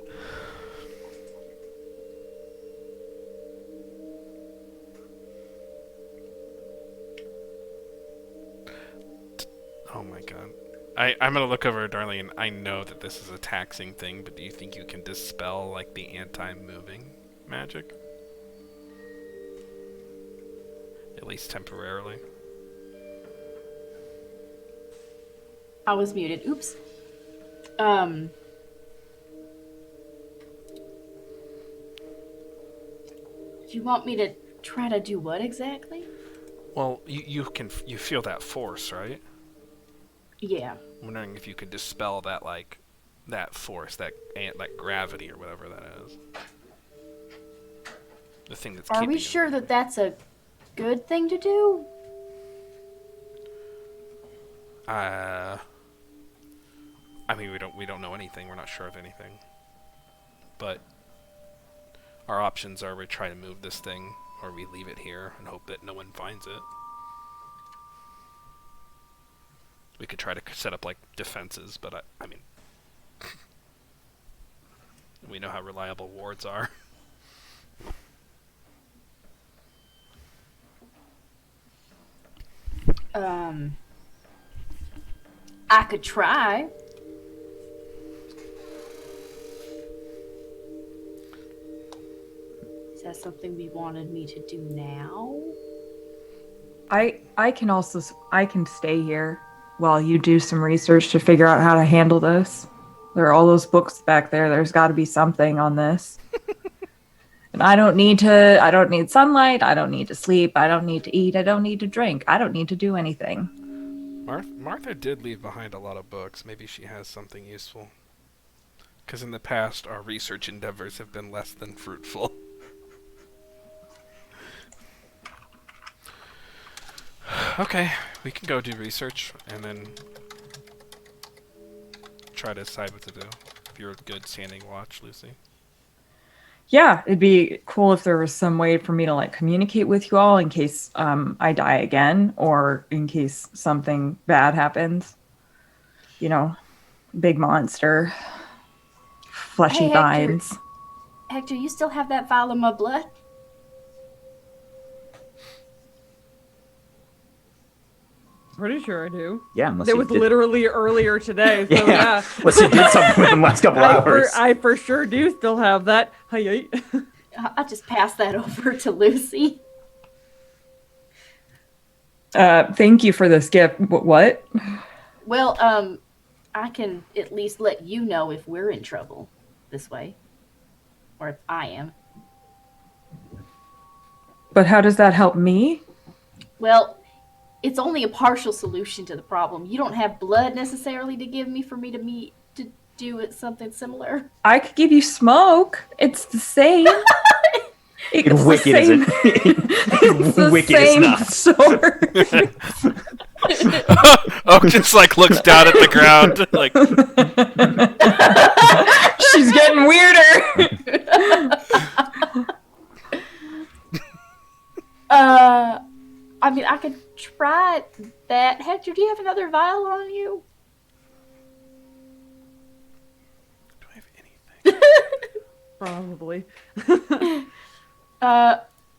Oh my god. I'm gonna look over at Darlene. I know that this is a taxing thing, but do you think you can dispel, like, the anti-moving magic? At least temporarily. I was muted. Oops. Do you want me to try to do what exactly? Well, you feel that force, right? Yeah. I'm wondering if you could dispel that, like, that force, that gravity or whatever that is. The thing that's Are keeping we you. sure that that's a good thing to do? I mean, we don't know anything. We're not sure of anything. But our options are we try to move this thing, or we leave it here and hope that no one finds it. We could try to set up, like, defenses, but I mean, we know how reliable wards are. I could try. Is that something we wanted me to do now? I can stay here while you do some research to figure out how to handle this. There are all those books back there. There's got to be something on this. And I don't need sunlight. I don't need to sleep. I don't need to eat. I don't need to drink. I don't need to do anything. Martha did leave behind a lot of books. Maybe she has something useful. Because in the past, our research endeavors have been less than fruitful. Okay, we can go do research and then try to decide what to do. If you're a good standing watch, Lucy. Yeah, it'd be cool if there was some way for me to like communicate with you all in case I die again or in case something bad happens. You know, big monster, fleshy Hey, Hector. vines. Hector, you still have that vial of my blood? Pretty sure I do. Yeah, unless It you was did. literally earlier today, so Yeah, yeah. unless you did something within the last couple hours. I for sure do still have that. Hi. I'll just pass that over to Lucy. Thank you for this gift. What? Well, I can at least let you know if we're in trouble this way. Or if I am. But how does that help me? Well, it's only a partial solution to the problem. You don't have blood necessarily to give me for me to do it something similar. I could give you smoke. It's the same. It's wicked, isn't it? It's the Wicked is same not. sword. Oak just like looks down at the ground, like She's getting weirder. I mean, I could try that. Hector, do you have another vial on you? do I have anything? Probably.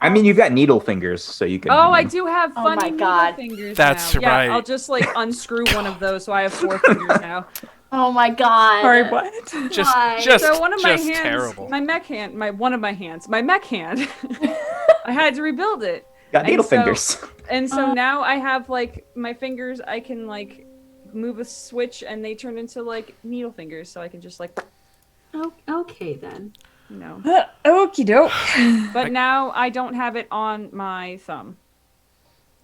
I mean, you've got needle fingers, so you can. Oh, I do have Oh funny my needle God. fingers That's now. right. Yeah, I'll just like unscrew one of those so I have 4 fingers now. Oh my god. Sorry, what? Just, Why? just, So one of my just hands, terrible. my mech hand, my mech hand, I had to rebuild it. Got needle And so- fingers. And so now I have like my fingers, I can like move a switch and they turn into like needle fingers, so I can just like, Oh, okay then. you know. Okie doke. But now I don't have it on my thumb.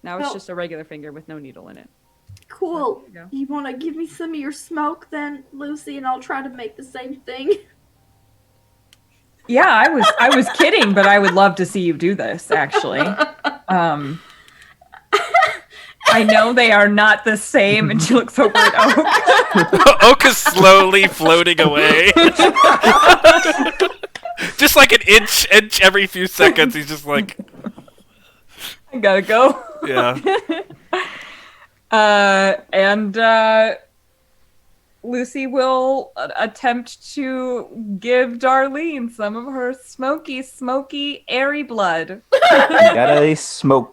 Now it's Well- just a regular finger with no needle in it. Cool. There you go. You want to give me some of your smoke then, Lucy, and I'll try to make the same thing. Yeah, I was kidding, but I would love to see you do this, actually. I know they are not the same, and she looks over at Oak. Oak is slowly floating away. Just like an inch every few seconds. He's just like, I gotta go. yeah. And Lucy will attempt to give Darlene some of her smoky, airy blood. You got a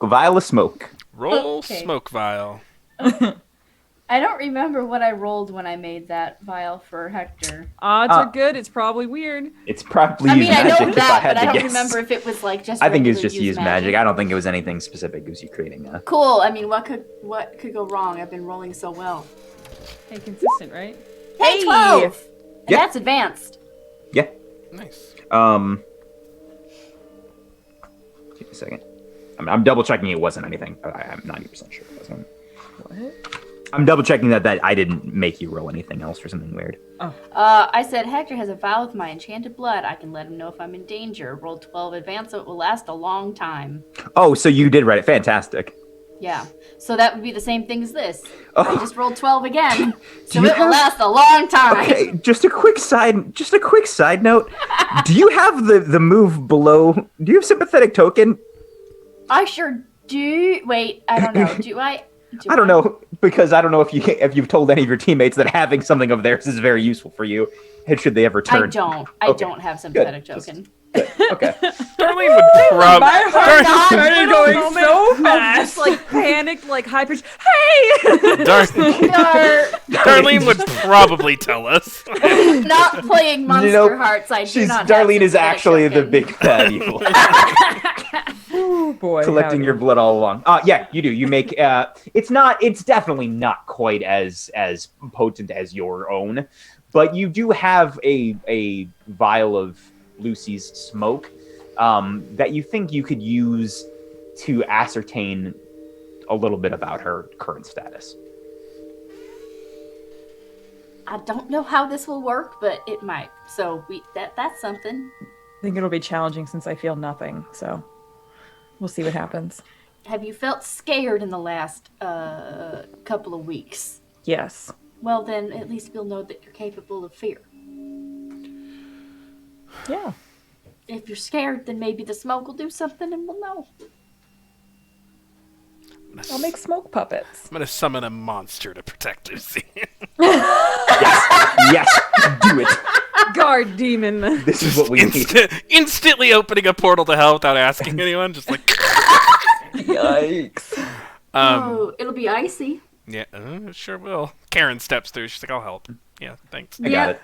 vial of smoke. Roll Okay. smoke vial. I don't remember what I rolled when I made that vial for Hector. Odds are good. It's probably weird. It's probably I used mean, I magic know if I that, had but I to don't guess. remember if it was like just. I think it's regular just used magic. I don't think it was anything specific. It was you creating a. Cool. I mean, what could go wrong? I've been rolling so well. Hey, consistent, right? Hey, Hey! 12. And Yeah. that's advanced. Yeah. Nice. Give me a second. I'm double checking it wasn't anything. I'm 90% sure it wasn't. What? I'm double checking that I didn't make you roll anything else or something weird. I said Hector has a vial with my enchanted blood. I can let him know if I'm in danger. Roll 12 advance, so it will last a long time. Oh, so you did write it. Fantastic. Yeah. So that would be the same thing as this. Oh. I just rolled 12 again, so you it will have- last a long time. Okay, just a quick side note. Do you have the move below? Do you have sympathetic token? I sure do. Wait, I don't know. Do I? I don't know, because I don't know if you've told any of your teammates that having something of theirs is very useful for you. And should they ever turn? I don't. I Okay. don't have sympathetic Good. token. Okay. Darlene would probably. My heart not started little going moment so of just fast. like panic panicked, like high pitched, "Hey!" Darlene would probably tell us. Not playing Monster Nope. Hearts. I do not. Darlene have is actually the sympathetic big bad evil. Oh boy. Collecting howdy. your blood all along. Yeah, you do. You make it's definitely not quite as potent as your own, but you do have a vial of Lucy's smoke that you think you could use to ascertain a little bit about her current status. I don't know how this will work, but it might. So that's something. I think it'll be challenging since I feel nothing. So we'll see what happens. Have you felt scared in the last couple of weeks? Yes. Well, then at least we'll know that you're capable of fear. Yeah. If you're scared, then maybe the smoke will do something and we'll know. I'll make smoke puppets. I'm gonna summon a monster to protect Lucy. Yes, do it. Guard demon. This is what we need. Instantly opening a portal to hell without asking anyone, just like. Yikes. Oh, it'll be icy. Yeah, it sure will. Karen steps through. She's like, "I'll help." Yeah, thanks. I got it.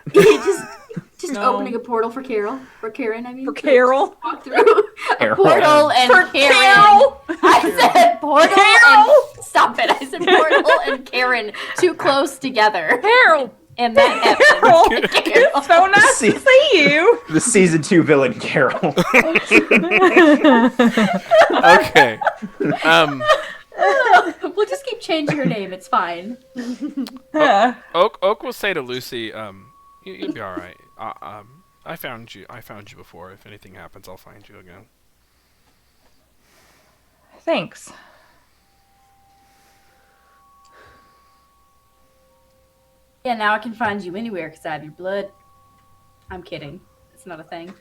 just No. opening a portal for Carol. For Karen, I mean. For Carol. Walk through a Carol. portal and Karen. Carol! I said portal Carol! and stop it. I said portal and Karen too close together. Carol. And that happened. Carol. So nice to see you. The season 2 villain Carol. Okay. We'll just keep changing her name. It's fine. Oak will say to Lucy, "You'll be all right. I found you. I found you before. If anything happens, I'll find you again." Thanks. Yeah, now I can find you anywhere because I have your blood. I'm kidding. It's not a thing.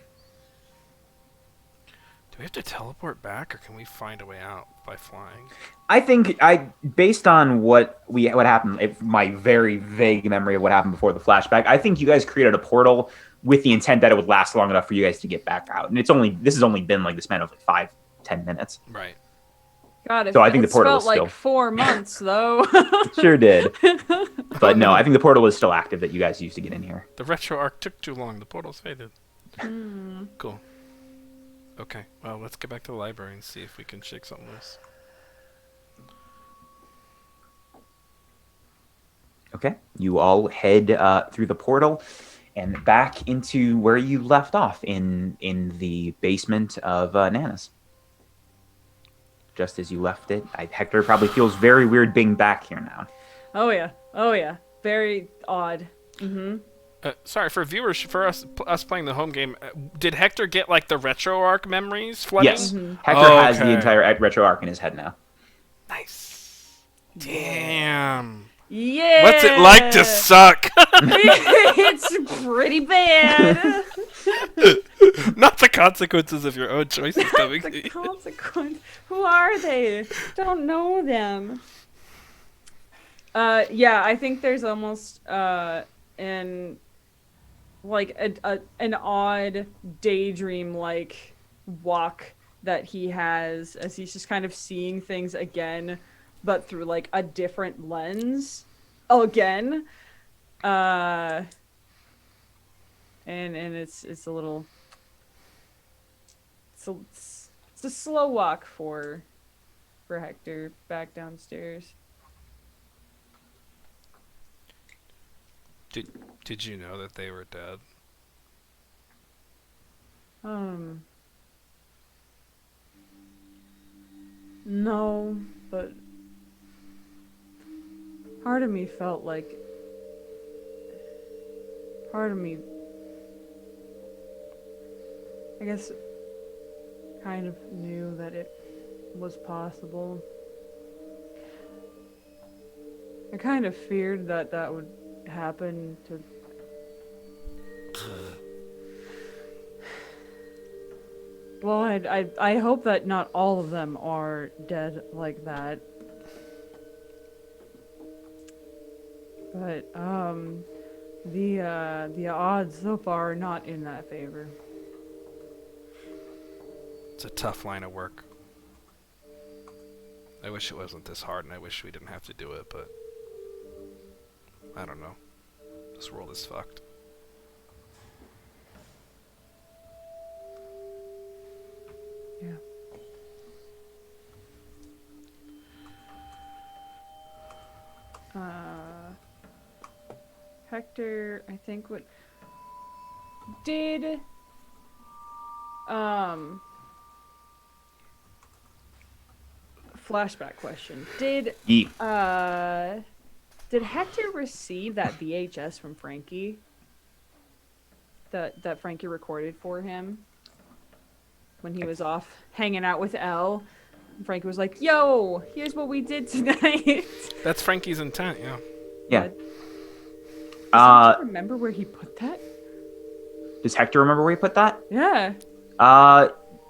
Do we have to teleport back, or can we find a way out by flying? I think based on what happened, my very vague memory of what happened before the flashback, I think you guys created a portal with the intent that it would last long enough for you guys to get back out. And this has only been like the span of like 5-10 minutes. Right. God, So I think the it's portal felt is like still- 4 months though. It sure did. But no, I think the portal is still active that you guys used to get in here. The retro arc took too long. The portal's faded. Cool. Okay. Well, let's get back to the library and see if we can shake something loose. Okay. You all head through the portal and back into where you left off in the basement of Nana's. Just as you left it, Hector probably feels very weird being back here now. Oh yeah. Very odd. Mm-hmm. Sorry, for viewers, for us playing the home game, did Hector get like the retro arc memories flooding? Yes. Hector has the Okay. entire retro arc in his head now. Nice. Damn. Yeah. What's it like to suck? It's pretty bad. Not the consequences of your own choices coming to The you. consequence. Who are they? Don't know them. Yeah, I think there's almost an odd daydream like walk that he has as he's just kind of seeing things again, but through like a different lens again. And it's a little it's a slow walk for Hector back downstairs. Did you know that they were dead? No, but part of me felt like I guess kind of knew that it was possible. I kind of feared that would happen to well, I hope that not all of them are dead like that. But the odds so far are not in that favor. It's a tough line of work. I wish it wasn't this hard, and I wish we didn't have to do it, but I don't know. This world is fucked. Yeah. Hector, I think what did flashback question. Did Hector receive that VHS from Frankie? That Frankie recorded for him when he was off hanging out with Elle. Frankie was like, "Yo, here's what we did tonight." That's Frankie's intent, yeah. Yeah. Does Hector remember where he put that? Does Hector remember where he put that? Yeah.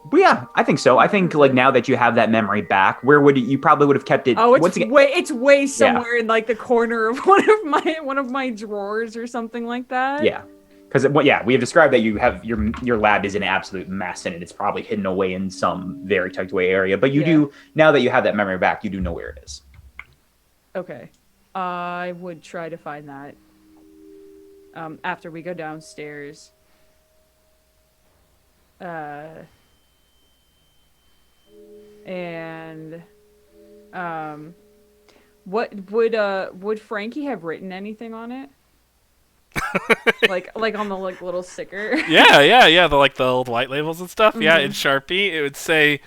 Well, yeah, I think so. I think like now that you have that memory back, where would you probably would have kept it? Oh, it's once again, it's way somewhere in like the corner of one of my drawers or something like that. Yeah. Because we have described that you have your lab is an absolute mess and it's probably hidden away in some very tucked away area. But you do, now that you have that memory back, you do know where it is. Okay. I would try to find that after we go downstairs. And what would Frankie have written anything on it? like on the like little sticker. Yeah. The old white labels and stuff. Mm-hmm. Yeah, in Sharpie, it would say,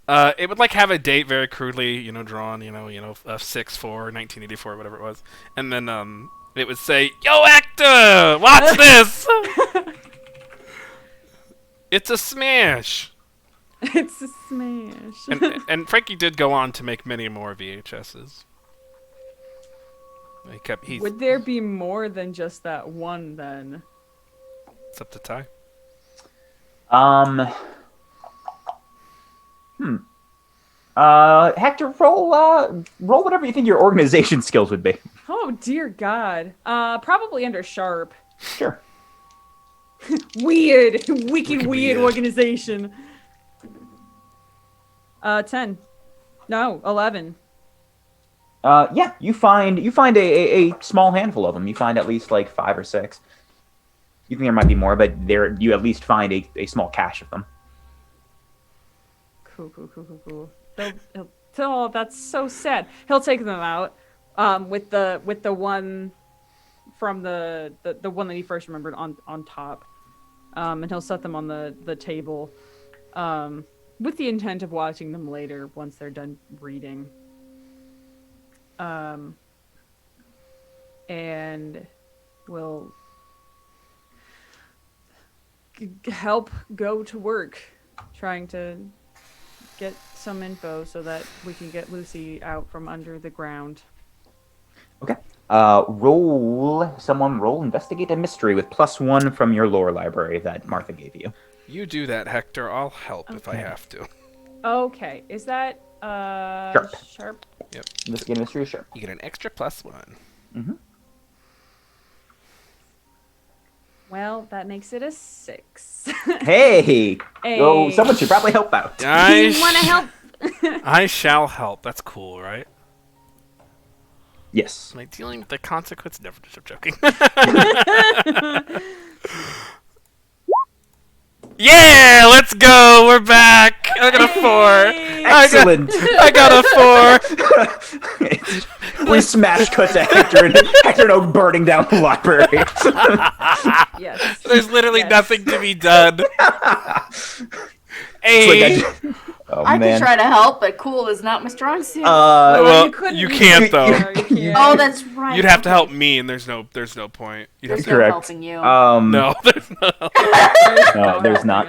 it would like have a date very crudely, drawn, 6/4/1984, whatever it was, and then it would say, "Yo, actor, watch this. It's a smash." It's a smash. And Frankie did go on to make many more VHSs. Would there be more than just that one then? It's up to Ty. Hector, roll whatever you think your organization skills would be. Oh dear God. Probably under sharp. Sure. Wicked weird organization. 10. No, 11. Yeah, you find a small handful of them. You find at least like 5 or 6. You think there might be more, but you at least find a small cache of them. Cool. Oh, that's so sad. He'll take them out. With the one from the one that he first remembered on top. And he'll set them on the table. With the intent of watching them later once they're done reading. And we'll help go to work trying to get some info so that we can get Lucy out from under the ground. Okay. Roll investigate a mystery with +1 from your lore library that Martha gave you. You do that, Hector. I'll help if I have to. Okay. Is that sharp? Yep. Investigate a mystery, sure. You get an extra +1. Mm-hmm. Well, that makes it a 6. Hey! Oh, someone should probably help out. Do you want to help? I shall help. That's cool, right? Yes. Am I dealing with the consequence? Never. Just joking. Yeah, let's go. We're back. I got a 4. Excellent. I got a 4. We smash cut to Hector and Oak burning down the library. Yes. There's literally nothing to be done. Hey. I could try to help, but cool is not my strong suit. Well, you can't though. Oh, that's right. You'd have to help me, and there's no point. There's no Correct. helping you. No, there's no. No, there's not.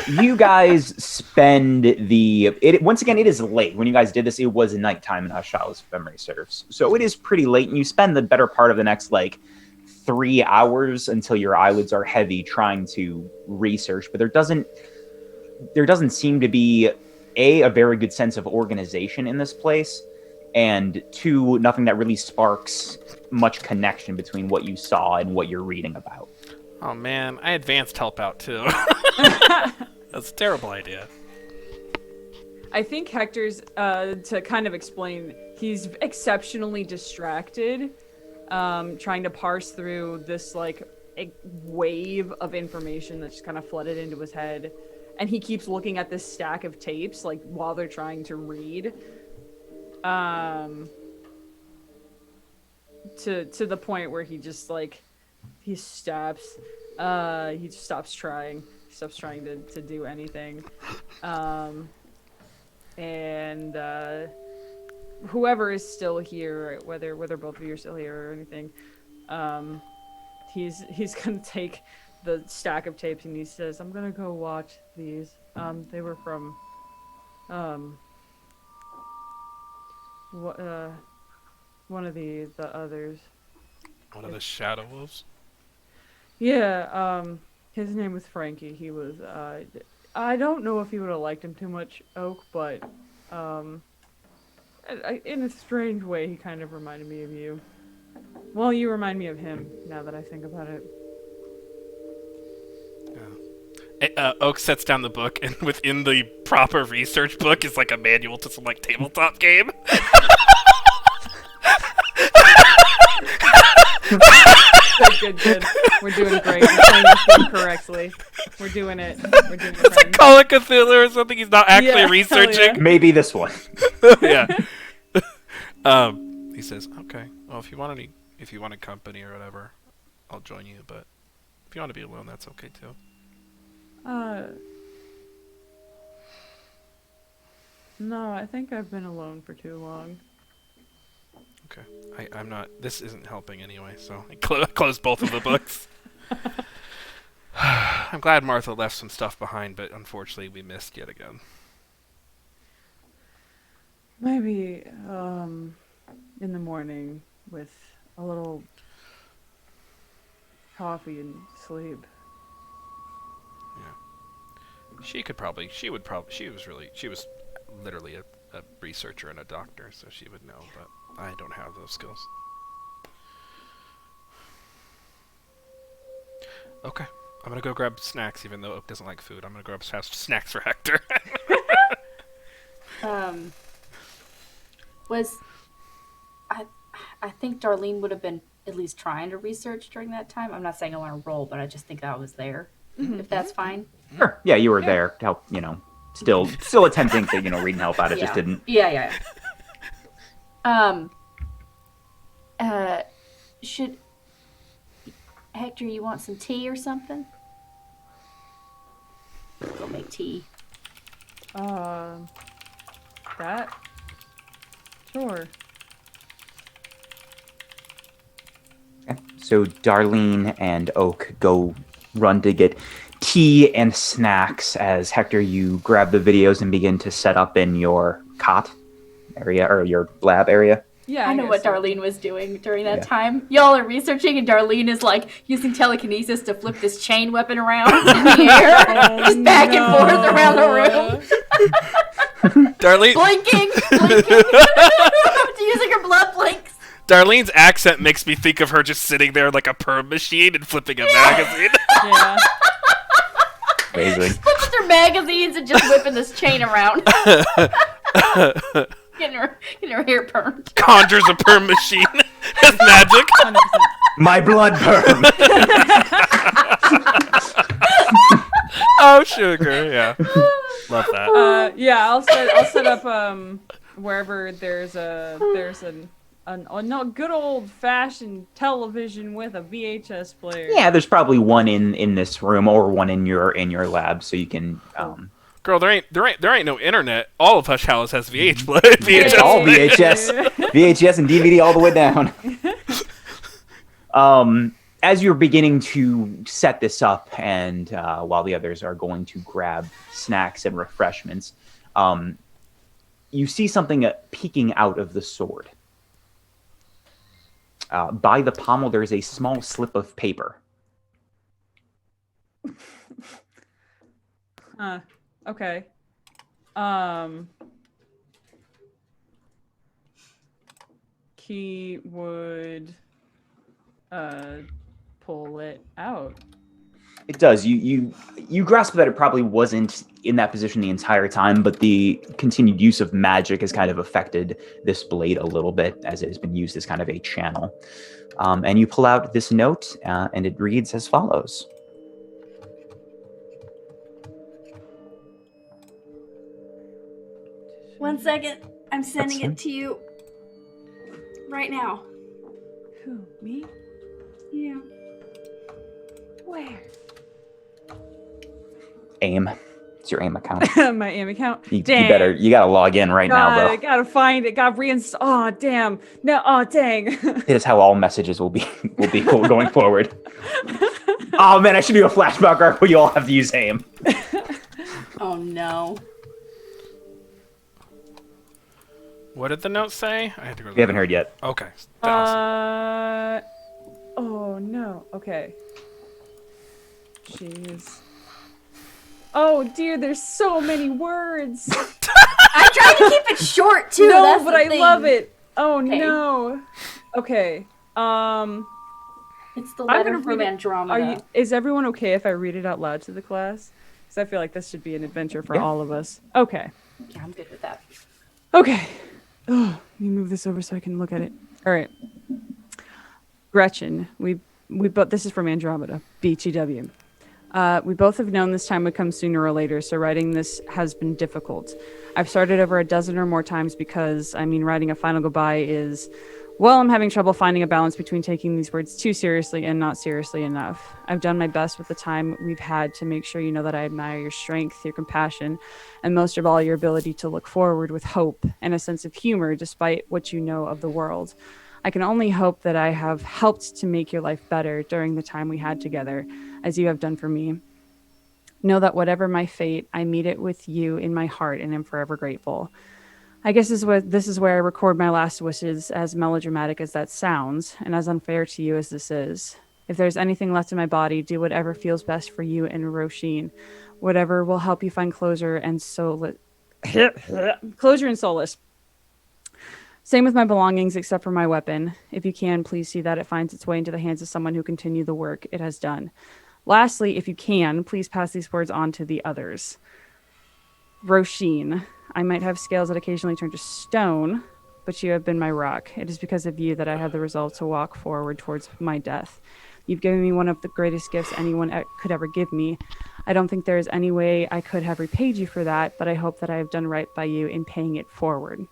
You guys spend once again, it is late. When you guys did this, it was nighttime in Hushed Hallows, if memory serves. So it is pretty late, and you spend the better part of the next 3 hours until your eyelids are heavy trying to research, but there doesn't seem to be a very good sense of organization in this place, and 2, nothing that really sparks much connection between what you saw and what you're reading about. Oh man, I advanced help out too. That's a terrible idea. I think Hector's, to kind of explain, he's exceptionally distracted, trying to parse through this, like, a wave of information that's just kind of flooded into his head. And he keeps looking at this stack of tapes, like, while they're trying to read. To the point where he just, like, he stops. He just stops trying. He stops trying to do anything. And whoever is still here, whether both of you are still here or anything, he's gonna take the stack of tapes and he says, "I'm gonna go watch these. They were from one of the others. One of the Shadow Wolves. Yeah, his name was Frankie. He was, I don't know if you would have liked him too much, Oak, but, in a strange way, he kind of reminded me of you. Well, you remind me of him, now that I think about it. Oak sets down the book, and within the proper research book is like a manual to some like tabletop game. Good. We're doing great. We're playing this game correctly. We're doing it. It's like Call of Cthulhu or something. He's not actually researching. Yeah. Maybe this one. Yeah. He says, "Okay. Well, if you want company or whatever, I'll join you. But if you want to be alone, that's okay too." No, I think I've been alone for too long. Okay. I'm not. This isn't helping anyway. So I closed both of the books. I'm glad Martha left some stuff behind, but unfortunately we missed yet again. Maybe, in the morning with a little coffee and sleep. She was literally a researcher and a doctor, so she would know, but I don't have those skills. Okay. I'm gonna go grab snacks, even though Oak doesn't like food. I'm gonna grab snacks for Hector. I think Darlene would have been at least trying to research during that time. I'm not saying I want to roll, but I just think I was there. Mm-hmm. If that's fine. Sure. Yeah, you were there to help, still attempting to, read and help out. It just didn't. Yeah. Should Hector, you want some tea or something? Go make tea. That? Sure. Okay. So Darlene and Oak go run to get tea and snacks as Hector, you grab the videos and begin to set up in your cot area or your lab area. Yeah, I know what Darlene was doing during that time. Y'all are researching, and Darlene is like using telekinesis to flip this chain weapon around in the air, just back and forth around the room. Darlene, blinking, using her blood blinks. Darlene's accent makes me think of her just sitting there like a perm machine and flipping a magazine. Yeah. Amazing. Flipping through magazines and just whipping this chain around. Getting her hair permed. Conjures a perm machine with magic. 100%. My blood perm. Oh, sugar, yeah. Love that. Yeah, I'll set up wherever there's a good old fashioned television with a VHS player. Yeah, there's probably one in this room or one in your lab, so you can. Girl, there ain't no internet. All of Hushed Hallows has VHS. It's all VHS and DVD all the way down. As you're beginning to set this up, and while the others are going to grab snacks and refreshments, you see something peeking out of the sword. By the pommel, there's a small slip of paper. Okay. He would pull it out. It does. You grasp that it probably wasn't in that position the entire time, but the continued use of magic has kind of affected this blade a little bit, as it has been used as kind of a channel. And you pull out this note, and it reads as follows. One second. I'm sending That's it to you right now. Who, me? Yeah. Where? AIM. It's your AIM account. My AIM account. You Dang. you gotta log in right now, God, bro. I gotta find it. Got reinstalled. Oh, damn. No, oh, dang. It is how all messages will be going forward. Oh man, I should do a flashback arc where you all have to use AIM. Oh no. What did the note say? I had to go. We haven't heard yet. Okay. Awesome. Oh no. Okay. Jeez. Oh dear, there's so many words. I tried to keep it short too. No, that's but the I thing. love it. Oh Okay. no. Okay. It's the I'm letter gonna from read it. Andromeda. Is everyone okay if I read it out loud to the class? Because I feel like this should be an adventure for Yeah. all of us. Okay. Yeah, I'm good with that. Okay. Oh, let me move this over so I can look at it. All right. Gretchen, we both. This is from Andromeda, BTW. We both have known this time would come sooner or later, so writing this has been difficult. I've started over a dozen or more times because, writing a final goodbye is, well, I'm having trouble finding a balance between taking these words too seriously and not seriously enough. I've done my best with the time we've had to make sure you know that I admire your strength, your compassion, and most of all, your ability to look forward with hope and a sense of humor despite what you know of the world. I can only hope that I have helped to make your life better during the time we had together, as you have done for me. Know that whatever my fate, I meet it with you in my heart and am forever grateful. I guess this is where I record my last wishes, as melodramatic as that sounds, and as unfair to you as this is. If there's anything left in my body, do whatever feels best for you and Roisin. Whatever will help you find closure and solace. Same with my belongings, except for my weapon. If you can, please see that it finds its way into the hands of someone who continue the work it has done. Lastly, if you can, please pass these words on to the others. Roisin, I might have scales that occasionally turn to stone, but you have been my rock. It is because of you that I have the resolve to walk forward towards my death. You've given me one of the greatest gifts anyone could ever give me. I don't think there is any way I could have repaid you for that, but I hope that I have done right by you in paying it forward.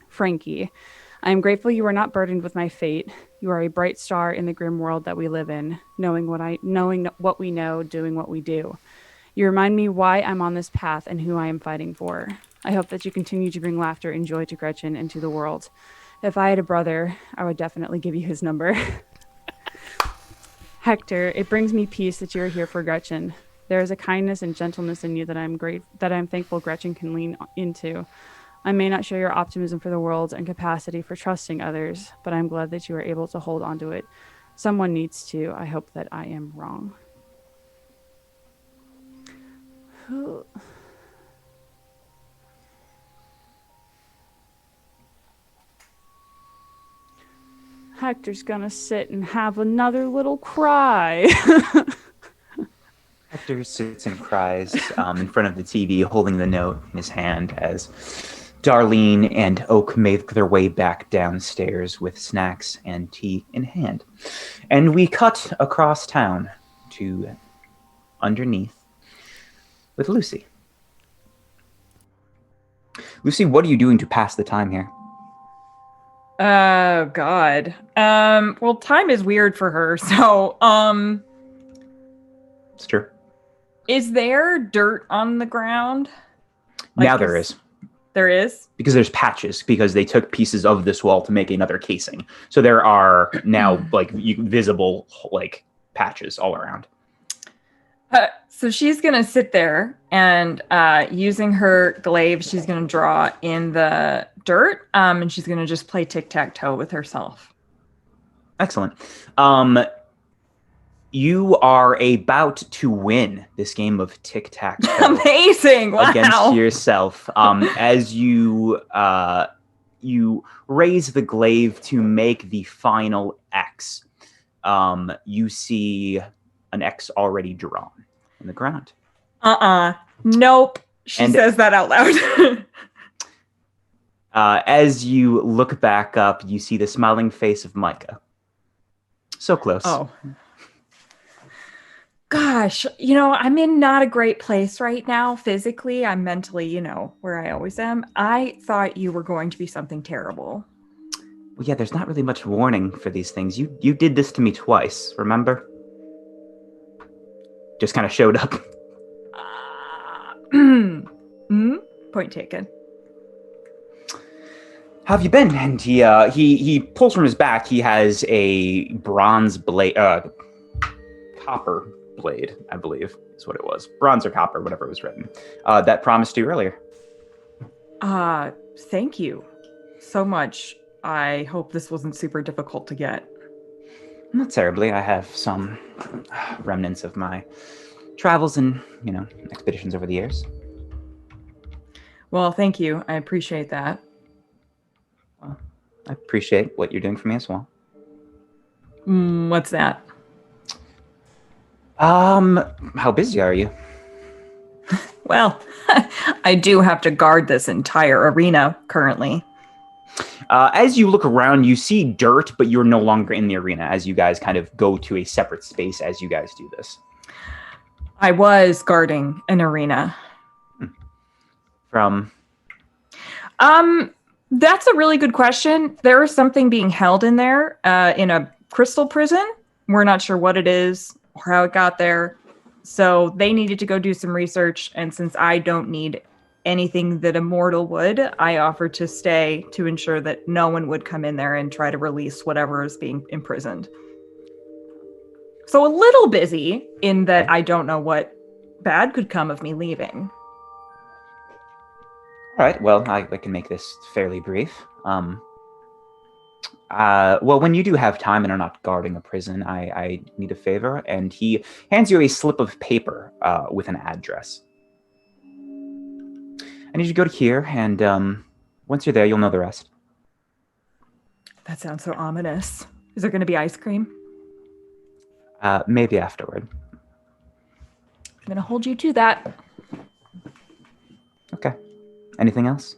Frankie, I am grateful you are not burdened with my fate. You are a bright star in the grim world that we live in, knowing what we know, doing what we do. You remind me why I'm on this path and who I am fighting for. I hope that you continue to bring laughter and joy to Gretchen and to the world. If I had a brother, I would definitely give you his number. Hector, it brings me peace that you are here for Gretchen. There is a kindness and gentleness in you that I'm thankful Gretchen can lean into. I may not share your optimism for the world and capacity for trusting others, but I'm glad that you are able to hold on to it. Someone needs to. I hope that I am wrong. Hector's gonna sit and have another little cry. Hector sits and cries in front of the TV, holding the note in his hand as Darlene and Oak make their way back downstairs with snacks and tea in hand. And we cut across town to underneath with Lucy. Lucy, what are you doing to pass the time here? Oh God. Well, time is weird for her. So, It's true. is there dirt on the ground? Now there is. There is? Because there's patches, because they took pieces of this wall to make another casing. So there are now visible patches all around. So she's going to sit there and using her glaive, she's going to draw in the dirt and she's going to just play tic-tac-toe with herself. Excellent. You are about to win this game of tic-tac-toe. Amazing! Wow. Against yourself. As you raise the glaive to make the final X, you see an X already drawn in the ground. Nope. She And- says that out loud. As you look back up, you see the smiling face of Micah. So close. Oh. Gosh, I'm in not a great place right now physically. I'm mentally, where I always am. I thought you were going to be something terrible. Well, yeah, there's not really much warning for these things. You did this to me twice, remember? Just kind of showed up. Point taken. How have you been? And he pulls from his back. He has a bronze blade, copper blade, I believe is what it was. Bronze or copper, whatever it was written. That promised you earlier. Thank you so much. I hope this wasn't super difficult to get. Not terribly. I have some remnants of my travels and, expeditions over the years. Well, thank you. I appreciate that. Well, I appreciate what you're doing for me as well. What's that? How busy are you? Well, I do have to guard this entire arena currently. As you look around, you see dirt, but you're no longer in the arena as you guys kind of go to a separate space as you guys do this. I was guarding an arena. From? That's a really good question. There is something being held in there, in a crystal prison. We're not sure what it is or how it got there. So they needed to go do some research. And since I don't need anything that a mortal would, I offered to stay to ensure that no one would come in there and try to release whatever is being imprisoned. So a little busy in that I don't know what bad could come of me leaving. All right, well, I can make this fairly brief. Well, when you do have time and are not guarding a prison, I need a favor. And he hands you a slip of paper with an address. I need you to go to here, and once you're there, you'll know the rest. That sounds so ominous. Is there going to be ice cream? Maybe afterward. I'm going to hold you to that. Okay. Anything else?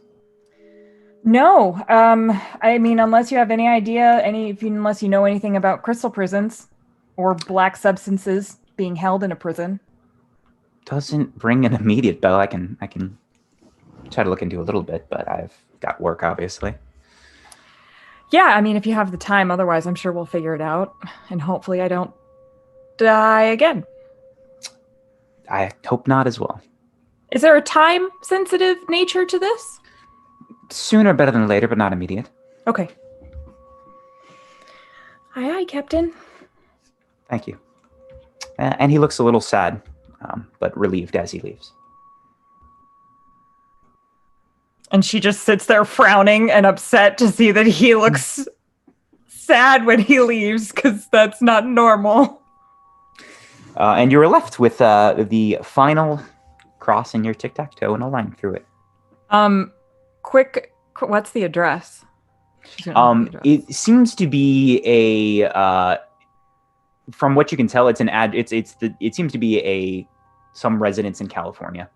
No. I mean, unless you have any idea, unless you know anything about crystal prisons or black substances being held in a prison. Doesn't ring an immediate bell. I can try to look into a little bit, but I've got work, obviously. Yeah, I mean, if you have the time, otherwise I'm sure we'll figure it out. And hopefully I don't die again. I hope not as well. Is there a time-sensitive nature to this? Sooner better than later, but not immediate. Okay. Aye, Captain. Thank you. And he looks a little sad, but relieved as he leaves. And she just sits there frowning and upset to see that he looks sad when he leaves, because that's not normal. And you're left with the final cross in your tic-tac-toe and a line through it. Quick, what's the address? It seems to be a from what you can tell, it's an ad. It seems to be some residence in California.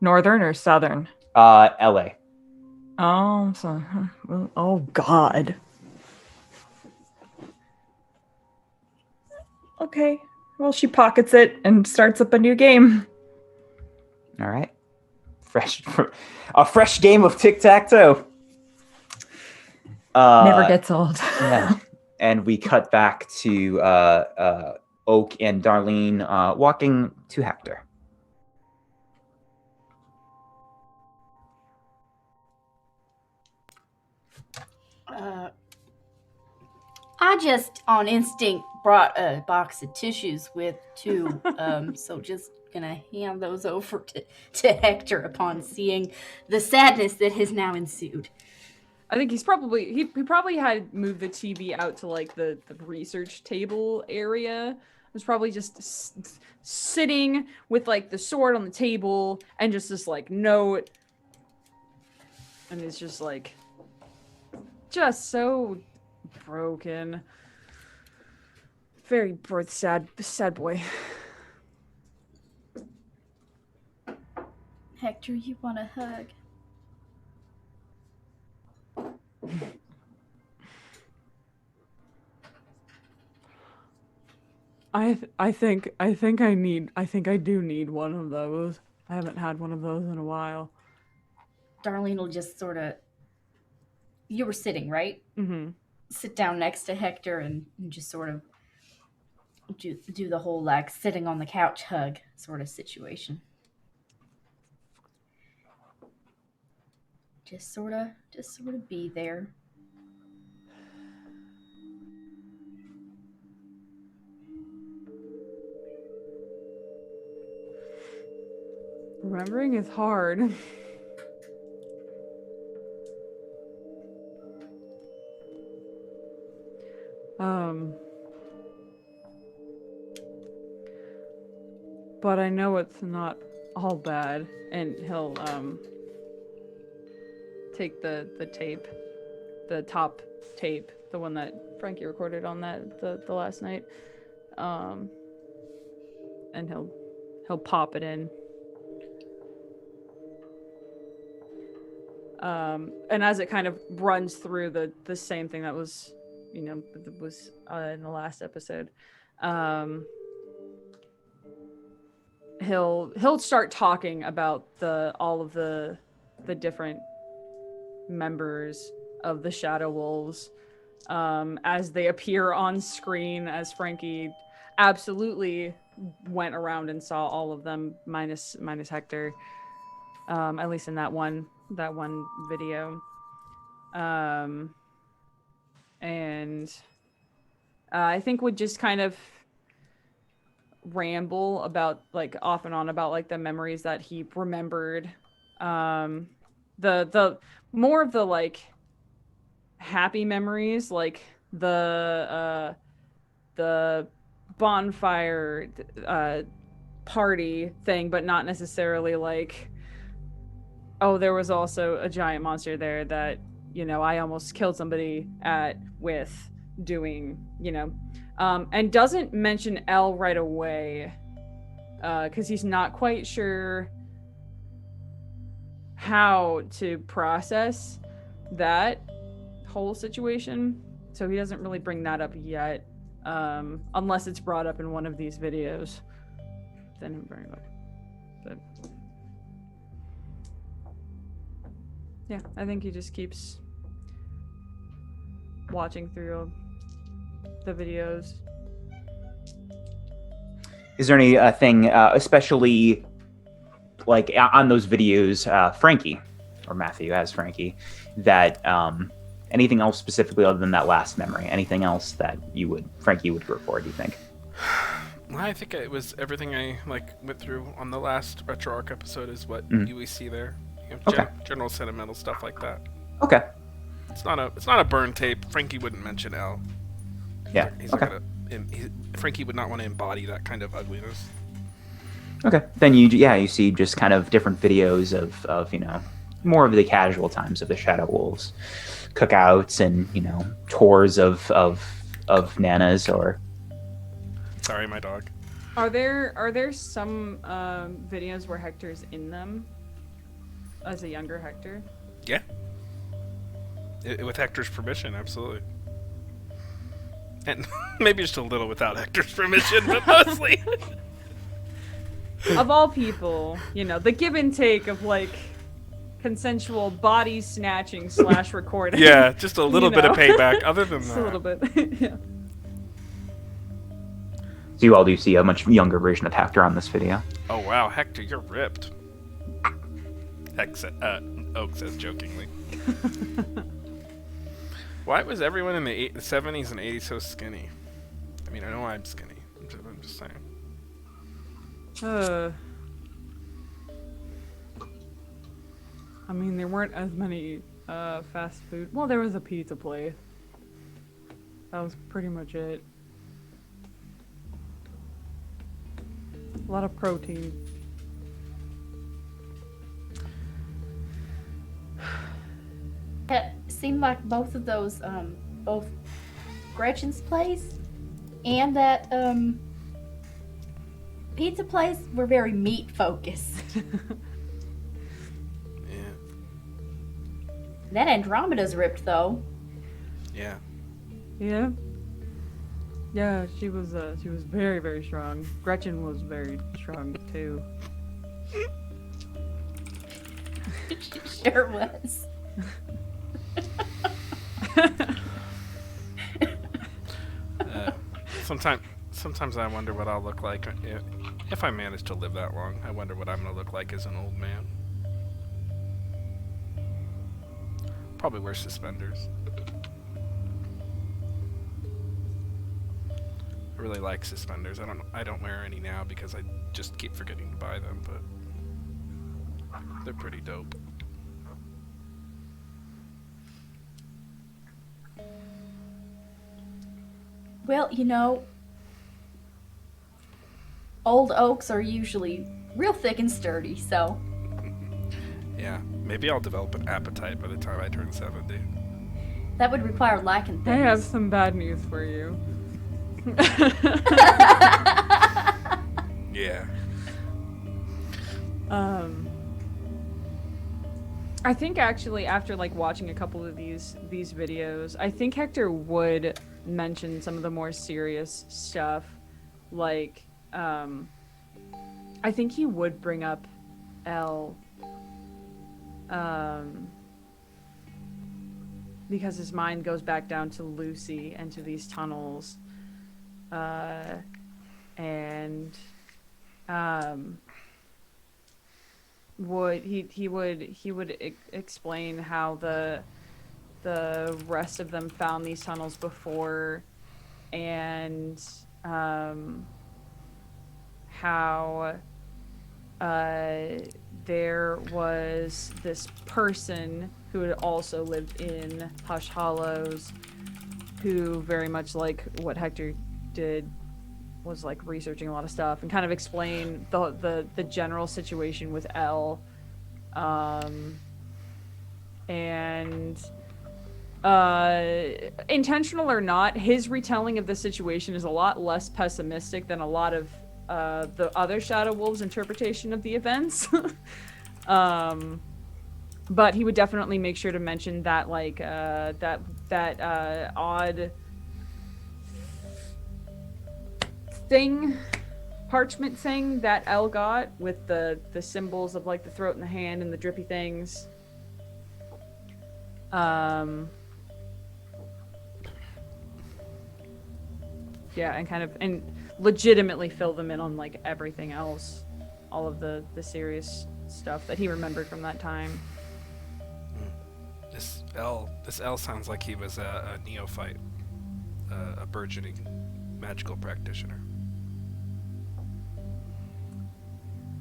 Northern or southern? L.A. Oh, so oh God. Okay. Well, she pockets it and starts up a new game. All right. A fresh game of tic-tac-toe. Never gets old. Yeah. And we cut back to Oak and Darlene walking to Hector. I just on instinct brought a box of tissues with too, so just gonna hand those over to Hector upon seeing the sadness that has now ensued. I think he probably had moved the TV out to like the research table area. It was probably just sitting with like the sword on the table and just this like note, and it's just like so broken. very sad boy. Hector, you want a hug? I think I do need one of those. I haven't had one of those in a while. Darlene will just sort of. You were sitting, right? Mm-hmm. Sit down next to Hector and just sort of do the whole like sitting on the couch hug sort of situation. Just sort of be there. Remembering is hard. But I know it's not all bad, and he'll take the tape, the top tape, the one that Frankie recorded on the last night, and he'll pop it in. And as it kind of runs through the same thing that was, in the last episode, he'll start talking about all of the different members of the Shadow Wolves as they appear on screen, as Frankie absolutely went around and saw all of them minus Hector, at least in that one video. And I think would just kind of ramble about like off and on about like the memories that he remembered, the more of the like happy memories, like the bonfire party thing, but not necessarily like, oh, there was also a giant monster there that I almost killed somebody with doing, and doesn't mention L right away, because he's not quite sure how to process that whole situation. So he doesn't really bring that up yet, unless it's brought up in one of these videos. Then he'll bring it up. But yeah, I think he just keeps watching through the videos. Is there any thing, especially like on those videos, Frankie or Matthew as Frankie, that anything else specifically other than that last memory? Anything else that Frankie would report? Do you think? I think it was everything I went through on the last Retro Arc episode is what we see there. Okay. General sentimental stuff like that. Okay. It's not a burn tape. Frankie wouldn't mention L. Yeah. Frankie would not want to embody that kind of ugliness. Okay. Then you see just kind of different videos of more of the casual times of the Shadow Wolves, cookouts and tours of Nana's or. Sorry, my dog. Are there some videos where Hector's in them as a younger Hector? Yeah. With Hector's permission, absolutely. And maybe just a little without Hector's permission, but mostly. Of all people, the give and take of consensual body snatching / recording. Yeah, just a little bit of payback. Other than just that, a little bit. Yeah. So you all do see a much younger version of Hector on this video. Oh wow, Hector, you're ripped. Oak says jokingly. Why was everyone in the 70s and 80s so skinny? I mean, I know I'm skinny. I'm just saying. I mean, there weren't as many fast food. Well, there was a pizza place. That was pretty much it. A lot of protein. It seemed like both of those, both Gretchen's place and that pizza place were very meat focused. Yeah. That Andromeda's ripped though. Yeah. Yeah. Yeah, she was very, very strong. Gretchen was very strong too. She sure was. Sometimes I wonder what I'll look like if I manage to live that long. I wonder what I'm gonna look like as an old man. Probably wear suspenders. I really like suspenders. I don't wear any now because I just keep forgetting to buy them, but they're pretty dope. Well, you know, old oaks are usually real thick and sturdy, so Yeah, maybe I'll develop an appetite by the time I turn 70. that would require lacking I things. have some bad news for you. Yeah. I think actually after like watching a couple of these videos, I think Hector would mention some of the more serious stuff. Like, I think he would bring up Elle. Because his mind goes back down to Lucy and to these tunnels. He would explain how the rest of them found these tunnels before, and how there was this person who had also lived in Hushed Hallows, who very much like what Hector did was like researching a lot of stuff and kind of explain the general situation with Elle, and intentional or not, his retelling of the situation is a lot less pessimistic than a lot of the other Shadow Wolves' interpretation of the events. But he would definitely make sure to mention that, like, that odd thing, parchment thing that Elle got with the symbols of, like, the throat and the hand and the drippy things. Yeah, and kind of, and legitimately fill them in on, like, everything else. All of the serious stuff that he remembered from that time. This L sounds like he was a neophyte, a burgeoning magical practitioner.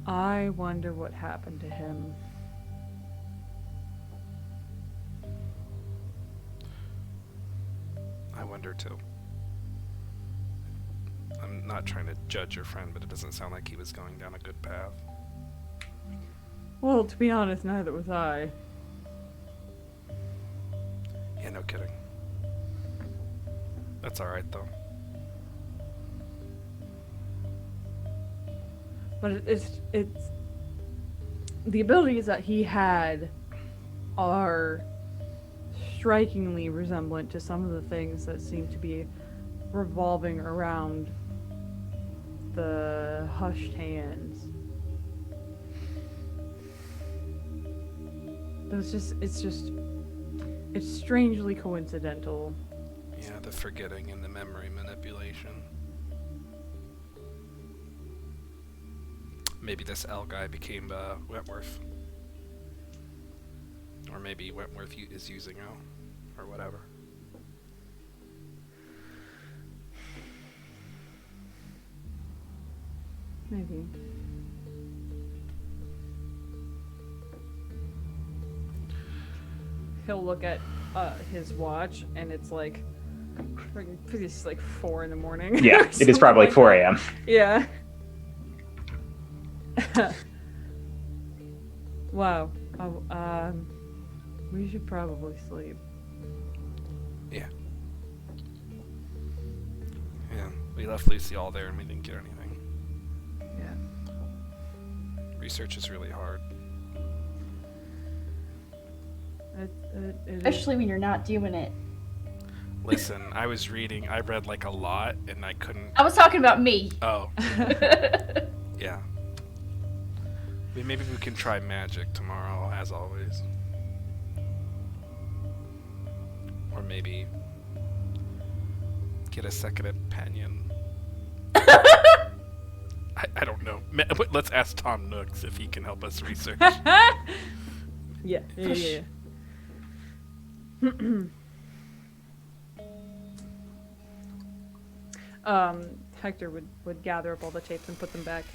I wonder what happened to him. I wonder too. I'm not trying to judge your friend, but it doesn't sound like he was going down a good path. Well, to be honest, neither was I. Yeah, no kidding. That's alright though. But it's the abilities that he had are strikingly resemblant to some of the things that seem to be revolving around the hushed hands. It's strangely coincidental. Yeah, the forgetting and the memory manipulation. Maybe this L guy became Wentworth. Or maybe Wentworth is using L. Or whatever. Maybe. He'll look at his watch and it's like 4 in the morning. Yeah, it is probably like 4 a.m. Yeah. Wow. We should probably sleep. Yeah. Yeah. We left Lucy all there and we didn't get anything. Yeah. Research is really hard. It is. Especially when you're not doing it. Listen, I was reading. I read like a lot, and I couldn't. I was talking about me. Oh, yeah. Maybe we can try magic tomorrow, as always. Or maybe get a second opinion. I don't know. Let's ask Tom Nooks if he can help us research. Yeah. Hector would gather up all the tapes and put them back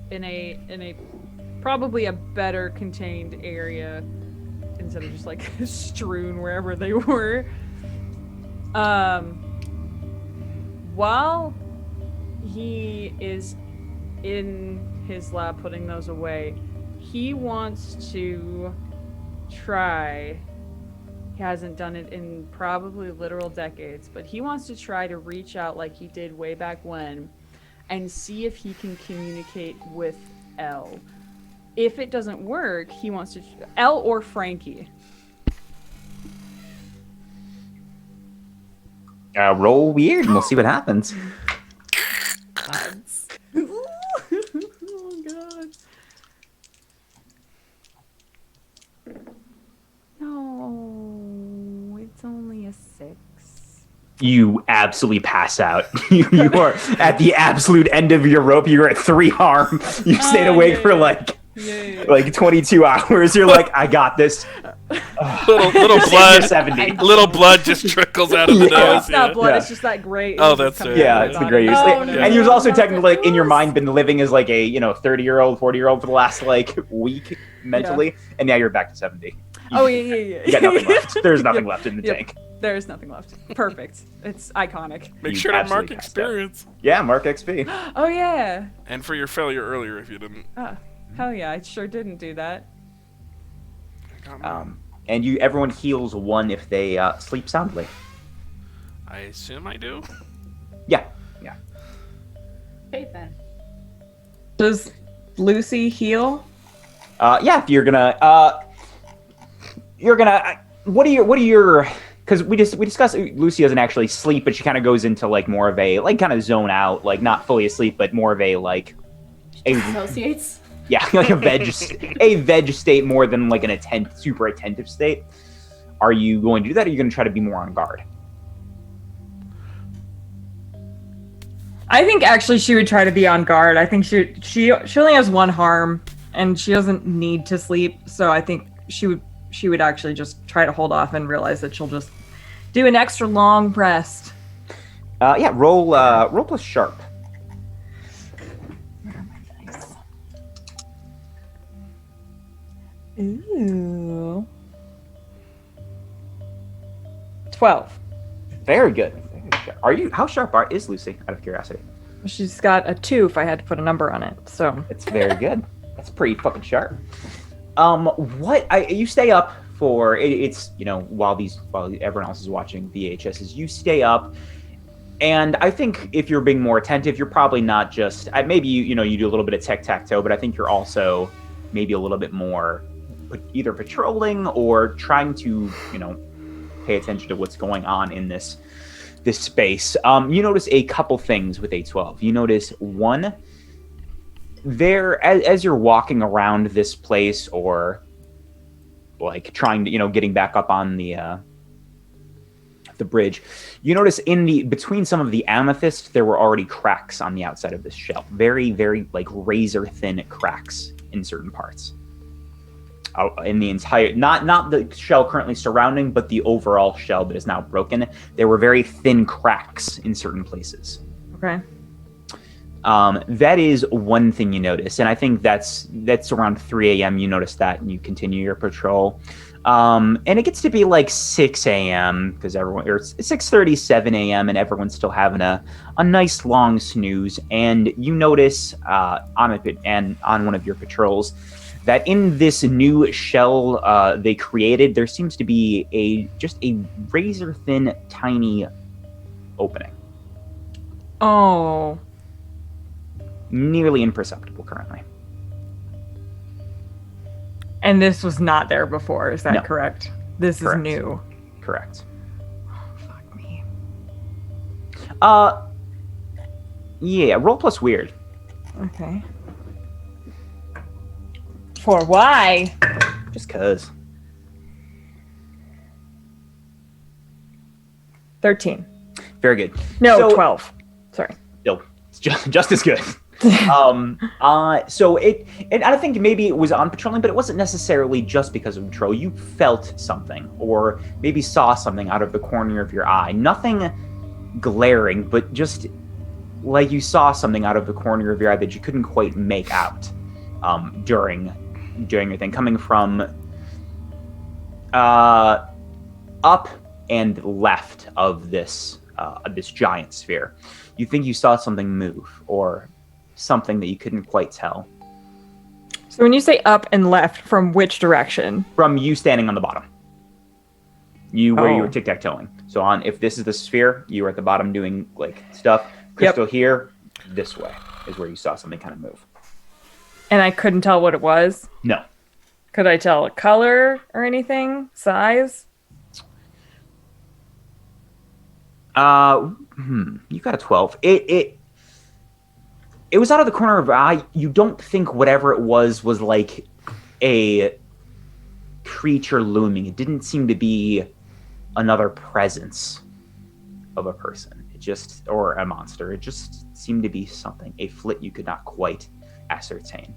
in a probably a better contained area instead of just like strewn wherever they were. While he is in his lab putting those away, he wants to try. He hasn't done it in probably literal decades, but he wants to try to reach out like he did way back when and see if he can communicate with Elle. If it doesn't work, he wants to... Elle or Frankie. Roll weird and we'll see what happens. Oh, God. No, it's only a 6. You absolutely pass out. You are at the absolute end of your rope. You're at 3 harm. You stayed awake for like 22 hours. You're like, I got this. Little blood. 70. Little blood just trickles out of the nose. It's not Yeah. blood, it's just that gray. Oh, that's right. Yeah, it's the greatest. Oh, no. And he was also Not technically, the in your goose. mind, been living as like a 30-year-old, 40-year-old for the last like week mentally, and now you're back to 70. Oh, yeah. You got nothing left. There's nothing left in the Yep. tank. There's nothing left. Perfect. It's iconic. Make You sure to mark absolutely passed out. experience. Yeah, mark XP. Oh, yeah. And for your failure earlier if you didn't. Hell yeah, I sure didn't do that. I got mine. And everyone heals 1 if they sleep soundly. I assume I do. Yeah. Okay then. Does Lucy heal? Yeah, if you're gonna, what are your, because we discussed Lucy doesn't actually sleep, but she kind of goes into like more of a, like kind of zone out, like not fully asleep, but more of a, like, Associates. yeah, like a veg state more than like an super attentive state. Are you going to do that, or are you going to try to be more on guard? I think actually she would try to be on guard. I think she only has 1 harm and she doesn't need to sleep, so I think she would actually just try to hold off and realize that she'll just do an extra long rest. Yeah, roll plus sharp. Ooh. 12. Very good. How sharp is Lucy, out of curiosity? She's got a 2 if I had to put a number on it, so. It's very good. That's pretty fucking sharp. You stay up for it's while everyone else is watching VHSs, you stay up, and I think if you're being more attentive, you're probably not just maybe you do a little bit of tic-tac-toe, but I think you're also maybe a little bit more either patrolling or trying to pay attention to what's going on in this space. You notice a couple things with A12. You notice one, there as you're walking around this place or like trying to getting back up on the bridge, you notice between some of the amethyst there were already cracks on the outside of this shell, very very like razor thin cracks in certain parts. In the entire, not the shell currently surrounding, but the overall shell that is now broken, there were very thin cracks in certain places. Okay. That is one thing you notice, and I think that's around 3 a.m. You notice that, and you continue your patrol. And it gets to be like 6 a.m. because or it's 6:30, 7 a.m. and everyone's still having a nice long snooze. And you notice on one of your patrols that in this new shell they created, there seems to be just a razor thin, tiny opening. Oh. Nearly imperceptible currently. And this was not there before, is that No. correct? This Correct. is new. Correct. Fuck me. Yeah, roll plus weird. Okay. For why? Just cause. 13. Very good. No, So- 12. Sorry. Still, it's just as good. So and I think maybe it was on patrolling, but it wasn't necessarily just because of patrol. You felt something, or maybe saw something out of the corner of your eye. Nothing glaring, but just like you saw something out of the corner of your eye that you couldn't quite make out during your thing, coming from up and left of this giant sphere. You think you saw something move, or something that you couldn't quite tell. So when you say up and left, from which direction? From you standing on the bottom. Where you were Oh. tic-tac-toeing. So if this is the sphere, you were at the bottom doing like stuff. Crystal here, this way is where you saw something kind of move. And I couldn't tell what it was? No. Could I tell a color or anything? Size? You got a 12. It was out of the corner of your eye. You don't think whatever it was like a creature looming. It didn't seem to be another presence of a person. Or a monster. It just seemed to be something, a flit you could not quite ascertain.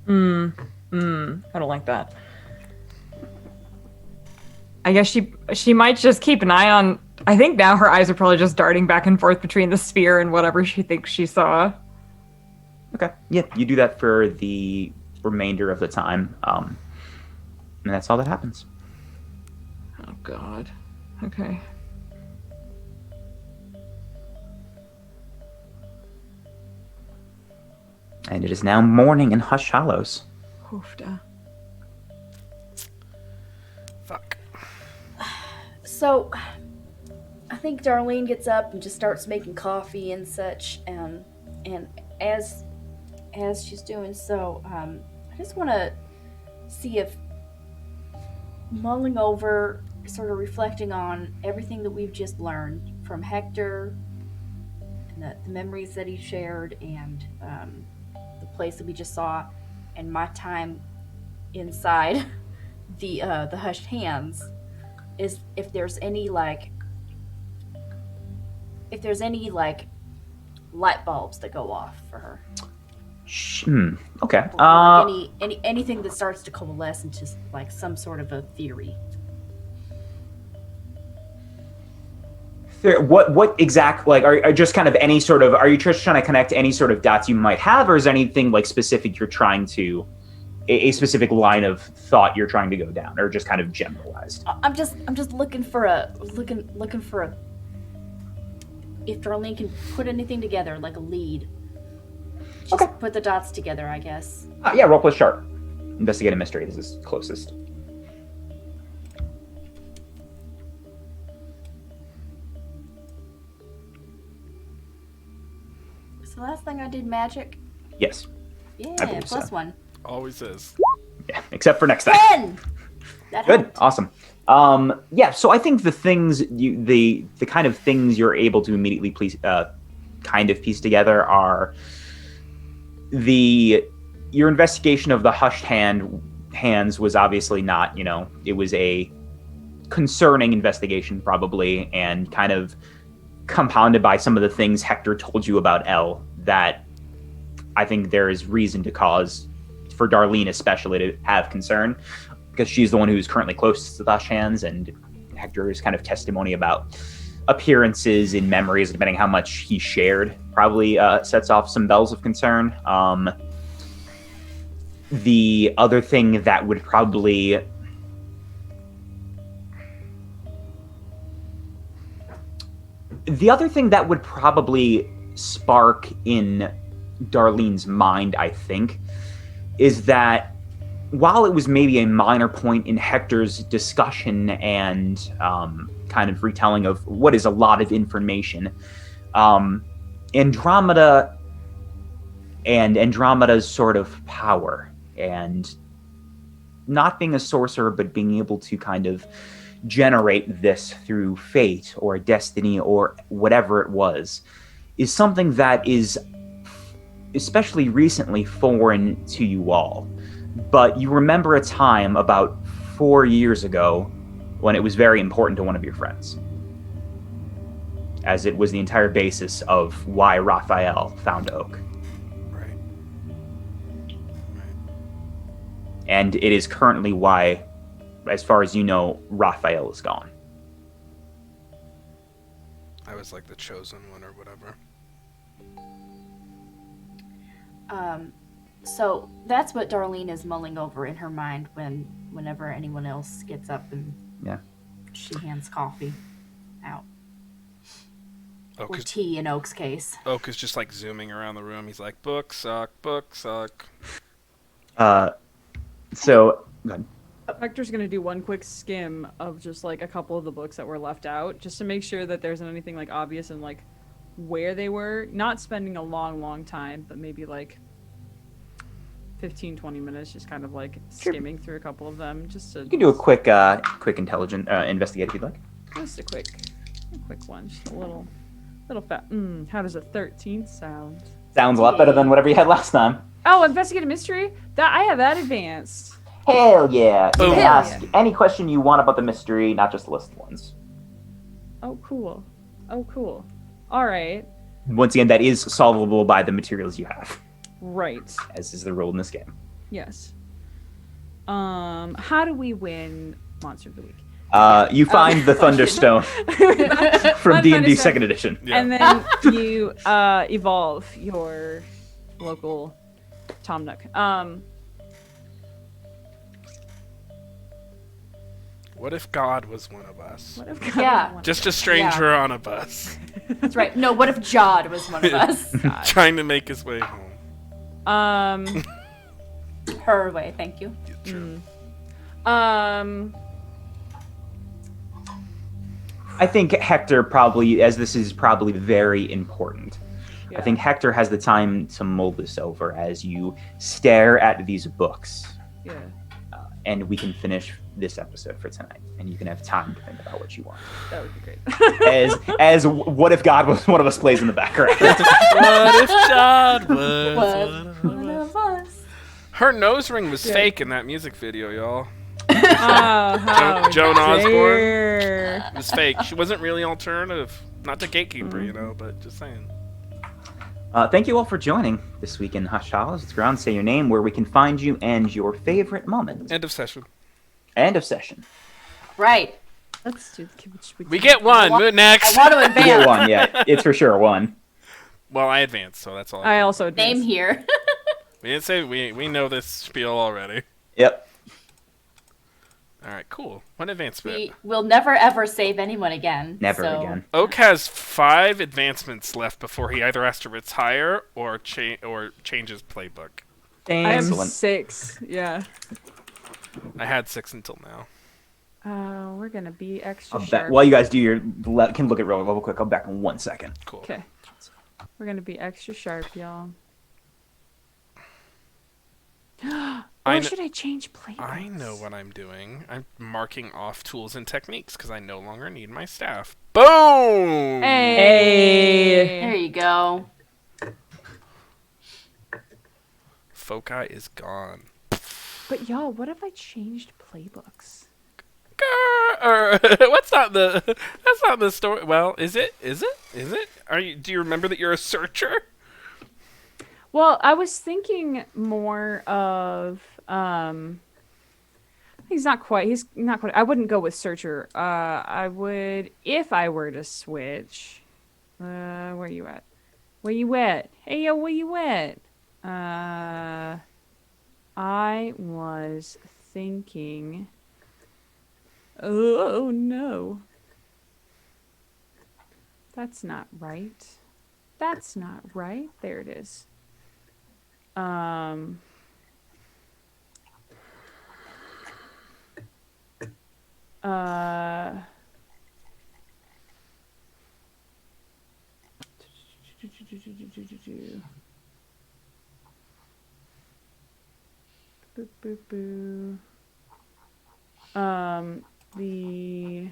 I don't like that. I guess she might just keep an eye on. I think now her eyes are probably just darting back and forth between the sphere and whatever she thinks she saw. Okay. Yeah, you do that for the remainder of the time. And that's all that happens. Oh God. Okay. And it is now morning in Hushed Hallows. Hoofda. Fuck. So, I think Darlene gets up and just starts making coffee and such, and as she's doing so, I just want to see if mulling over, sort of reflecting on everything that we've just learned from Hector, and the memories that he shared, and the place that we just saw, and my time inside the Hushed Hands, is if there's any light bulbs that go off for her. Okay. Or like anything that starts to coalesce into like some sort of a theory. What exact, like, are just kind of any sort of, are you just trying to connect any sort of dots you might have, or is anything like specific you're trying to, a specific line of thought you're trying to go down, or just kind of generalized? I'm just looking for a if Darlene can put anything together, like a lead. Just Okay. put the dots together, I guess. Yeah, roll plus sharp. Investigate a mystery. This is closest. So the last thing I did magic. Yes. Yeah, believe plus so. 1. Always is. Yeah, except for next time. 10! That Good. helped. Awesome. Yeah, so I think the things the kind of things you're able to immediately kind of piece together are your investigation of the Hushed Hands was obviously not, it was a concerning investigation probably, and kind of compounded by some of the things Hector told you about Elle that I think there is reason to cause, for Darlene especially, to have concern, because she's the one who's currently closest to the Hushed Hands, and Hector's kind of testimony about appearances and memories, depending how much he shared, probably sets off some bells of concern. The other thing that would probably spark in Darlene's mind, I think, is that while it was maybe a minor point in Hector's discussion and kind of retelling of what is a lot of information, Andromeda and Andromeda's sort of power, and not being a sorcerer, but being able to kind of generate this through fate or destiny or whatever it was, is something that is especially recently foreign to you all. But you remember a time about 4 years ago when it was very important to one of your friends, as it was the entire basis of why Raphael found Oak. Right. And it is currently why, as far as you know, Raphael is gone. I was like the chosen one or whatever. So that's what Darlene is mulling over in her mind whenever anyone else gets up and she hands coffee out. Oak Or is, tea in Oak's case. Oak is just like zooming around the room. He's like, book suck, book suck. So, go ahead. Hector's gonna do one quick skim of just like a couple of the books that were left out, just to make sure that there isn't anything like obvious and like where they were. Not spending a long time, but maybe like 15-20 minutes just kind of like skimming through a couple of them, just to You can do a quick intelligent investigate if you'd like. just a quick one, just a little how does a 13 sound? Sounds a lot better than whatever you had last time. Oh, investigate a mystery? That I have that advanced. Hell yeah! You Boom. can Hell ask yeah. any question you want about the mystery, not just list ones. Oh cool. Alright. Once again, that is solvable by the materials you have, Right. as is the rule in this game. Yes. How do we win Monster of the Week? You find the Thunderstone from D&D Thunderstone. 2nd edition. Yeah. And then you evolve your local Tom Nook. What if God was one of us? What if God Yeah. won? Just a stranger on a bus, That's right. No, what if Jod was one of us? trying to make his way home. Her way, thank you. True. I think Hector probably, as this is probably very important, Yeah. I think Hector has the time to mull this over as you stare at these books, Yeah. and we can finish this episode for tonight, and you can have time to think about what you want. That would be great. As what if God was one of us plays in the background? What if God was Was one one of us? of us. Her nose ring was Yeah. fake in that music video, y'all. Oh, how Joan Osborne? dare. It was fake. She wasn't really alternative. Not the gatekeeper, Mm-hmm. you know, but just saying. Thank you all for joining this week in Hushed Hallows. It's around say your name, where we can find you, and your favorite moment. End of session. End of session. Right. Let's do. We get one. I Next. want to You advance. get one, yeah. It's for sure one. Well, I advanced, so that's all. I also Name advanced. here. We didn't say we know this spiel already. Yep. All right, cool. One advancement. We will never ever save anyone again. Never so- again. Oak has 5 advancements left before he either has to retire or change his playbook. I have Excellent. 6. Yeah. I had 6 until now. We're gonna be extra I'll bet, sharp. while you guys do your can look at real quick. I'll be back in 1 second. Cool. Okay. We're gonna be extra sharp, y'all. I Or kn- should I change playbooks? I know what I'm doing. I'm marking off tools and techniques because I no longer need my staff. Boom! Hey. There you go. Foci is gone. But y'all, what if I changed playbooks? What's not the? That's not the story. Well, is it? Is it? Is it? Are you? Do you remember that you're a searcher? Well, I was thinking more of he's not quite I wouldn't go with searcher. I would if I were to switch. Where you at? Where you at? Hey yo, where you at? I was thinking oh no. That's not right. That's not right. There it is. Uh, Boo, boo, boo. The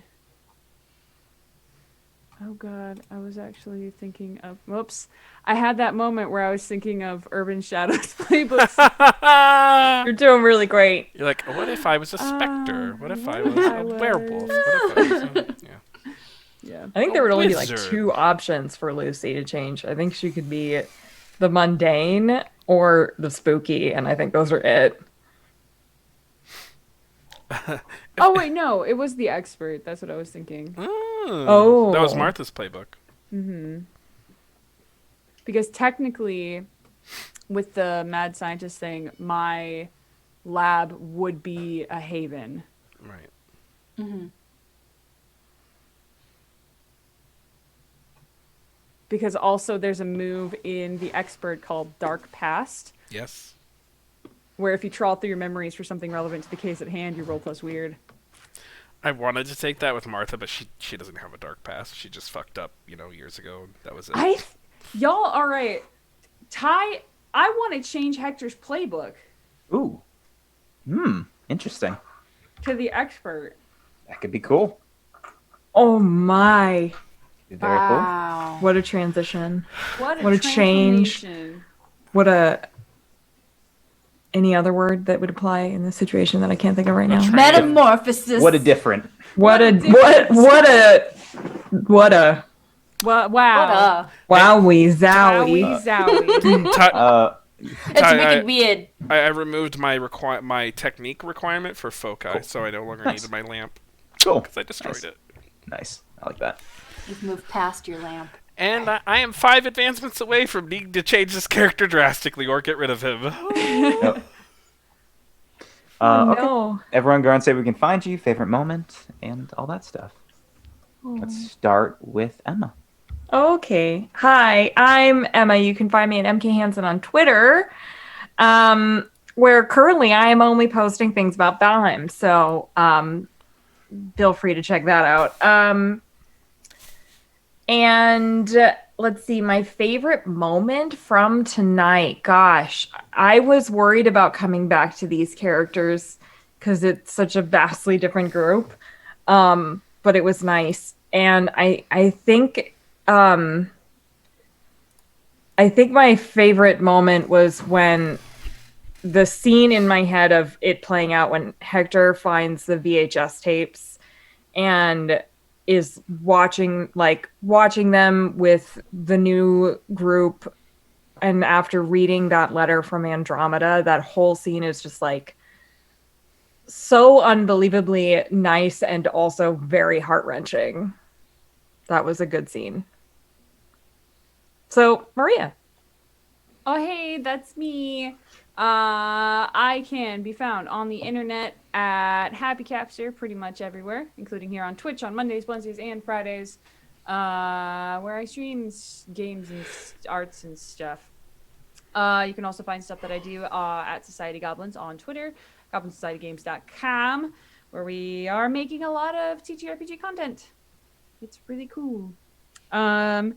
Oh God, I was actually thinking of. Whoops, I had that moment where I was thinking of Urban Shadows playbooks. You're doing really great. You're like, what if I was a specter? What if I was I a was- werewolf? What if I was yeah. Yeah. I think A there would only be like wizard. 2 options for Lucy to change. I think she could be the mundane or the spooky, and I think those are it. Oh wait, no, it was the expert. That's what I was thinking. Oh, that was Oh. Martha's playbook. Because technically, with the mad scientist thing, my lab would be a haven. Right. Mm-hmm. Because also there's a move in the expert called Dark Past, Yes. where if you trawl through your memories for something relevant to the case at hand, you roll plus weird. I wanted to take that with Martha, but she doesn't have a dark past. She just fucked up, years ago. That was it. Y'all, all right. Ty, I want to change Hector's playbook Ooh. Interesting. to the expert. That could be cool. Oh my. Very cool. Wow. What a transition. What What a change. transformation. What a. Any other word that would apply in this situation that I can't think of right now? Metamorphosis. What a different. What a. Wow. Wowie Zowie, zowie. zowie. Ty- It's Ty, wicked weird. I removed my technique requirement for foci, so I no longer Nice. needed my lamp Cool. because I destroyed Nice. it. Nice. I like that. You've moved past your lamp. And I am 5 advancements away from needing to change this character drastically or get rid of him. Yep. Oh, Okay. no. Everyone go and say we can find you, favorite moment, and all that stuff. Let's start with Emma. Okay. Hi, I'm Emma. You can find me at MK Hansen on Twitter, where currently I am only posting things about Valheim. So feel free to check that out. And let's see, my favorite moment from tonight. Gosh, I was worried about coming back to these characters because it's such a vastly different group. But it was nice. And I think my favorite moment was when the scene in my head of it playing out when Hector finds the VHS tapes and is watching them with the new group, and after reading that letter from Andromeda, that whole scene is just like so unbelievably nice and also very heart-wrenching. That was a good scene. So, Maria. Oh, hey, that's me. I can be found on the internet at Happy Capster pretty much everywhere, including here on Twitch on Mondays, Wednesdays, and Fridays, where I stream games and arts and stuff. You can also find stuff that I do at Society Goblins on Twitter, goblinsocietygames.com, where we are making a lot of TTRPG content. It's really cool. And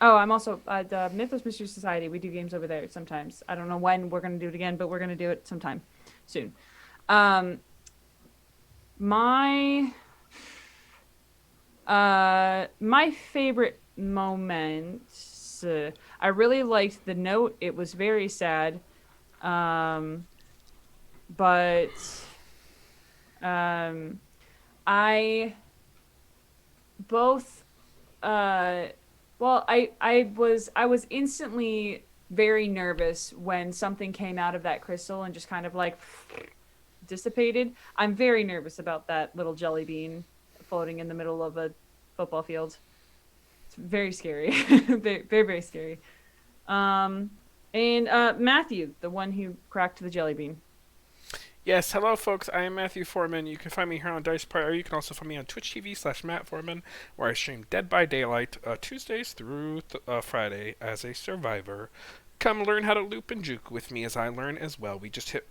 I'm also at the Mythos Mystery Society. We do games over there sometimes. I don't know when we're going to do it again, but we're going to do it sometime soon. My favorite moments, I really liked the note. It was very sad. But I both well, I was instantly very nervous when something came out of that crystal and just kind of like dissipated. I'm very nervous about that little jelly bean floating in the middle of a football field. It's very scary. very, very, very scary. And Matthew, the one who cracked the jelly bean. Yes, hello folks, I am Matthew Foreman. You can find me here on Dice Prior. You can also find me on Twitch TV/Matt Foreman, where I stream Dead by Daylight Tuesdays through Friday as a survivor. come learn how to loop and juke with me as I learn as well.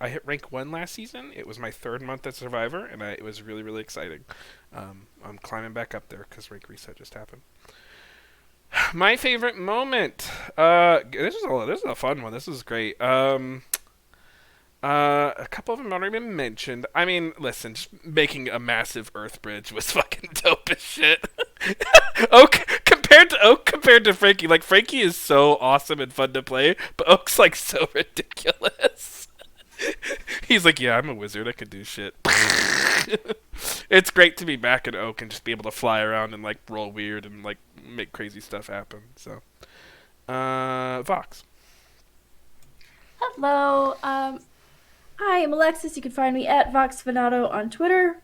I hit rank 1 last season. It was my 3rd month as Survivor, and it was really, really exciting. I'm climbing back up there because rank reset just happened. My favorite moment. This is a fun one. This is great. A couple of them already been mentioned. I mean, listen, just making a massive Earth bridge was fucking dope as shit. Oak compared to Frankie. Like, Frankie is so awesome and fun to play, but Oak's like so ridiculous. He's like, yeah, I'm a wizard. I can do shit. It's great to be back in Oak and just be able to fly around and like roll weird and like make crazy stuff happen. So, Vox. Hello. Hi, I'm Alexis. You can find me at VoxFanato on Twitter.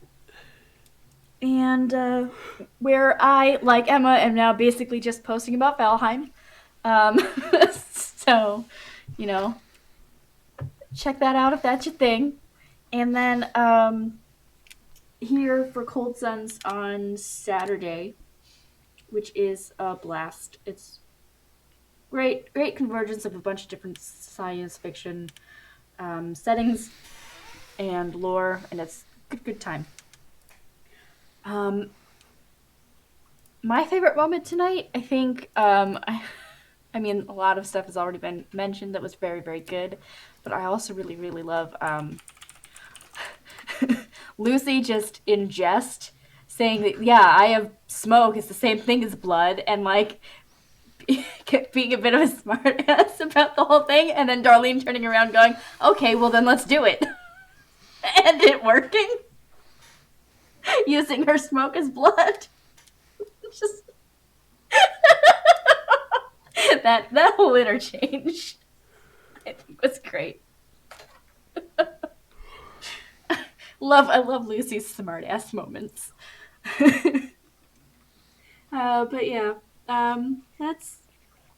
And where I, like Emma, am now basically just posting about Valheim. So, check that out if that's your thing. And then here for Cold Suns on Saturday, which is a blast. It's great convergence of a bunch of different science fiction settings and lore, and it's good time. My favorite moment tonight, I think, I mean, a lot of stuff has already been mentioned that was very, very good, but I also really, really love Lucy just in jest saying that, yeah, I have smoke, it's the same thing as blood, and like being a bit of a smart ass about the whole thing, and then Darlene turning around going, okay, well then let's do it. And it working. Using her smoke as blood. Just that whole interchange I think was great. I love Lucy's smart ass moments. But yeah,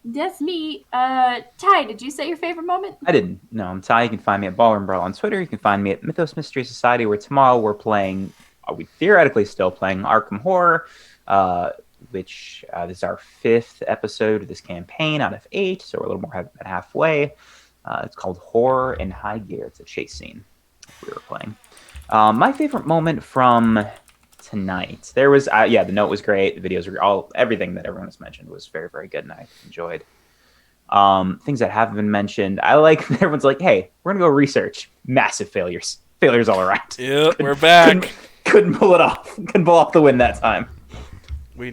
that's me. Ty, did you say your favorite moment? I didn't. No, I'm Ty. You can find me at Ballroom Brawl on Twitter. You can find me at Mythos Mystery Society, where tomorrow we're playing, we theoretically still playing Arkham Horror, which this is our 5th episode of this campaign out of 8, so we're a little more than halfway. It's called Horror in High Gear. It's a chase scene we were playing. My favorite moment from tonight, there was, the note was great, the videos were everything that everyone has mentioned was very, very good, and I enjoyed. Things that haven't been mentioned, I like that everyone's like, hey, we're gonna go research. Massive failures all around. Yep, we're back. Couldn't pull it off. Couldn't pull off the win that time.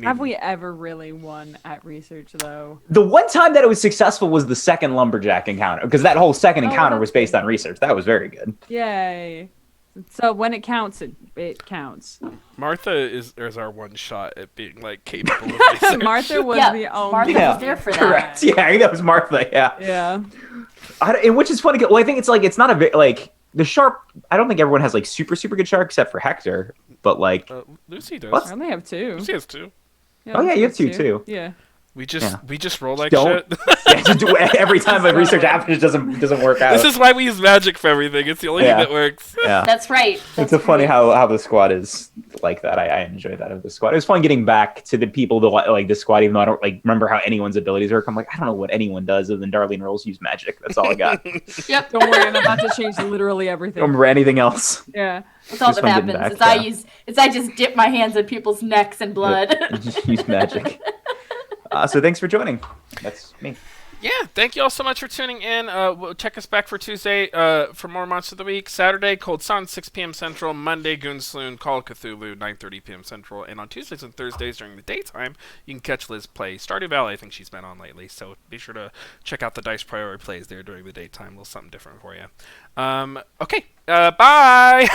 Have we ever really won at research, though? The one time that it was successful was the second lumberjack encounter, because that whole second encounter was based on research. That was very good. Yay. So when it counts, it counts. Martha is our one shot at being like capable of research. Martha was the only. Martha was there for that. Correct. Yeah, I think that was Martha. Yeah. Yeah. Which is funny. Well, I think it's like it's not a like the sharp. I don't think everyone has like super good sharp except for Hector. But like Lucy does. I only have 2. Lucy has 2. Yeah, oh yeah, you have 2 too. Yeah. We just roll like Don't. shit. Yeah, just do every time a research happens, it doesn't work out. This is why we use magic for everything. It's the only thing that works. Yeah. That's right. It's so funny how the squad is like that. I enjoy that of the squad. It was fun getting back to the people that like the squad, even though I don't like remember how anyone's abilities work. I'm like, I don't know what anyone does other than Darlene rolls use magic. That's all I got. Yep. Don't worry, I'm about to change literally everything. Don't remember anything else. Yeah. That's all Just that fun getting happens. back, I just dip my hands in people's necks in blood. Just use magic. So thanks for joining. That's me. Yeah, thank you all so much for tuning in. Check us back for Tuesday for more Monster of the Week. Saturday, Cold Sun, 6 p.m. Central. Monday, Goon Saloon, Call of Cthulhu, 9:30 p.m. Central. And on Tuesdays and Thursdays during the daytime, you can catch Liz play Stardew Valley. I think she's been on lately, so be sure to check out the Dice Priority plays there during the daytime. A little something different for you. Okay, bye!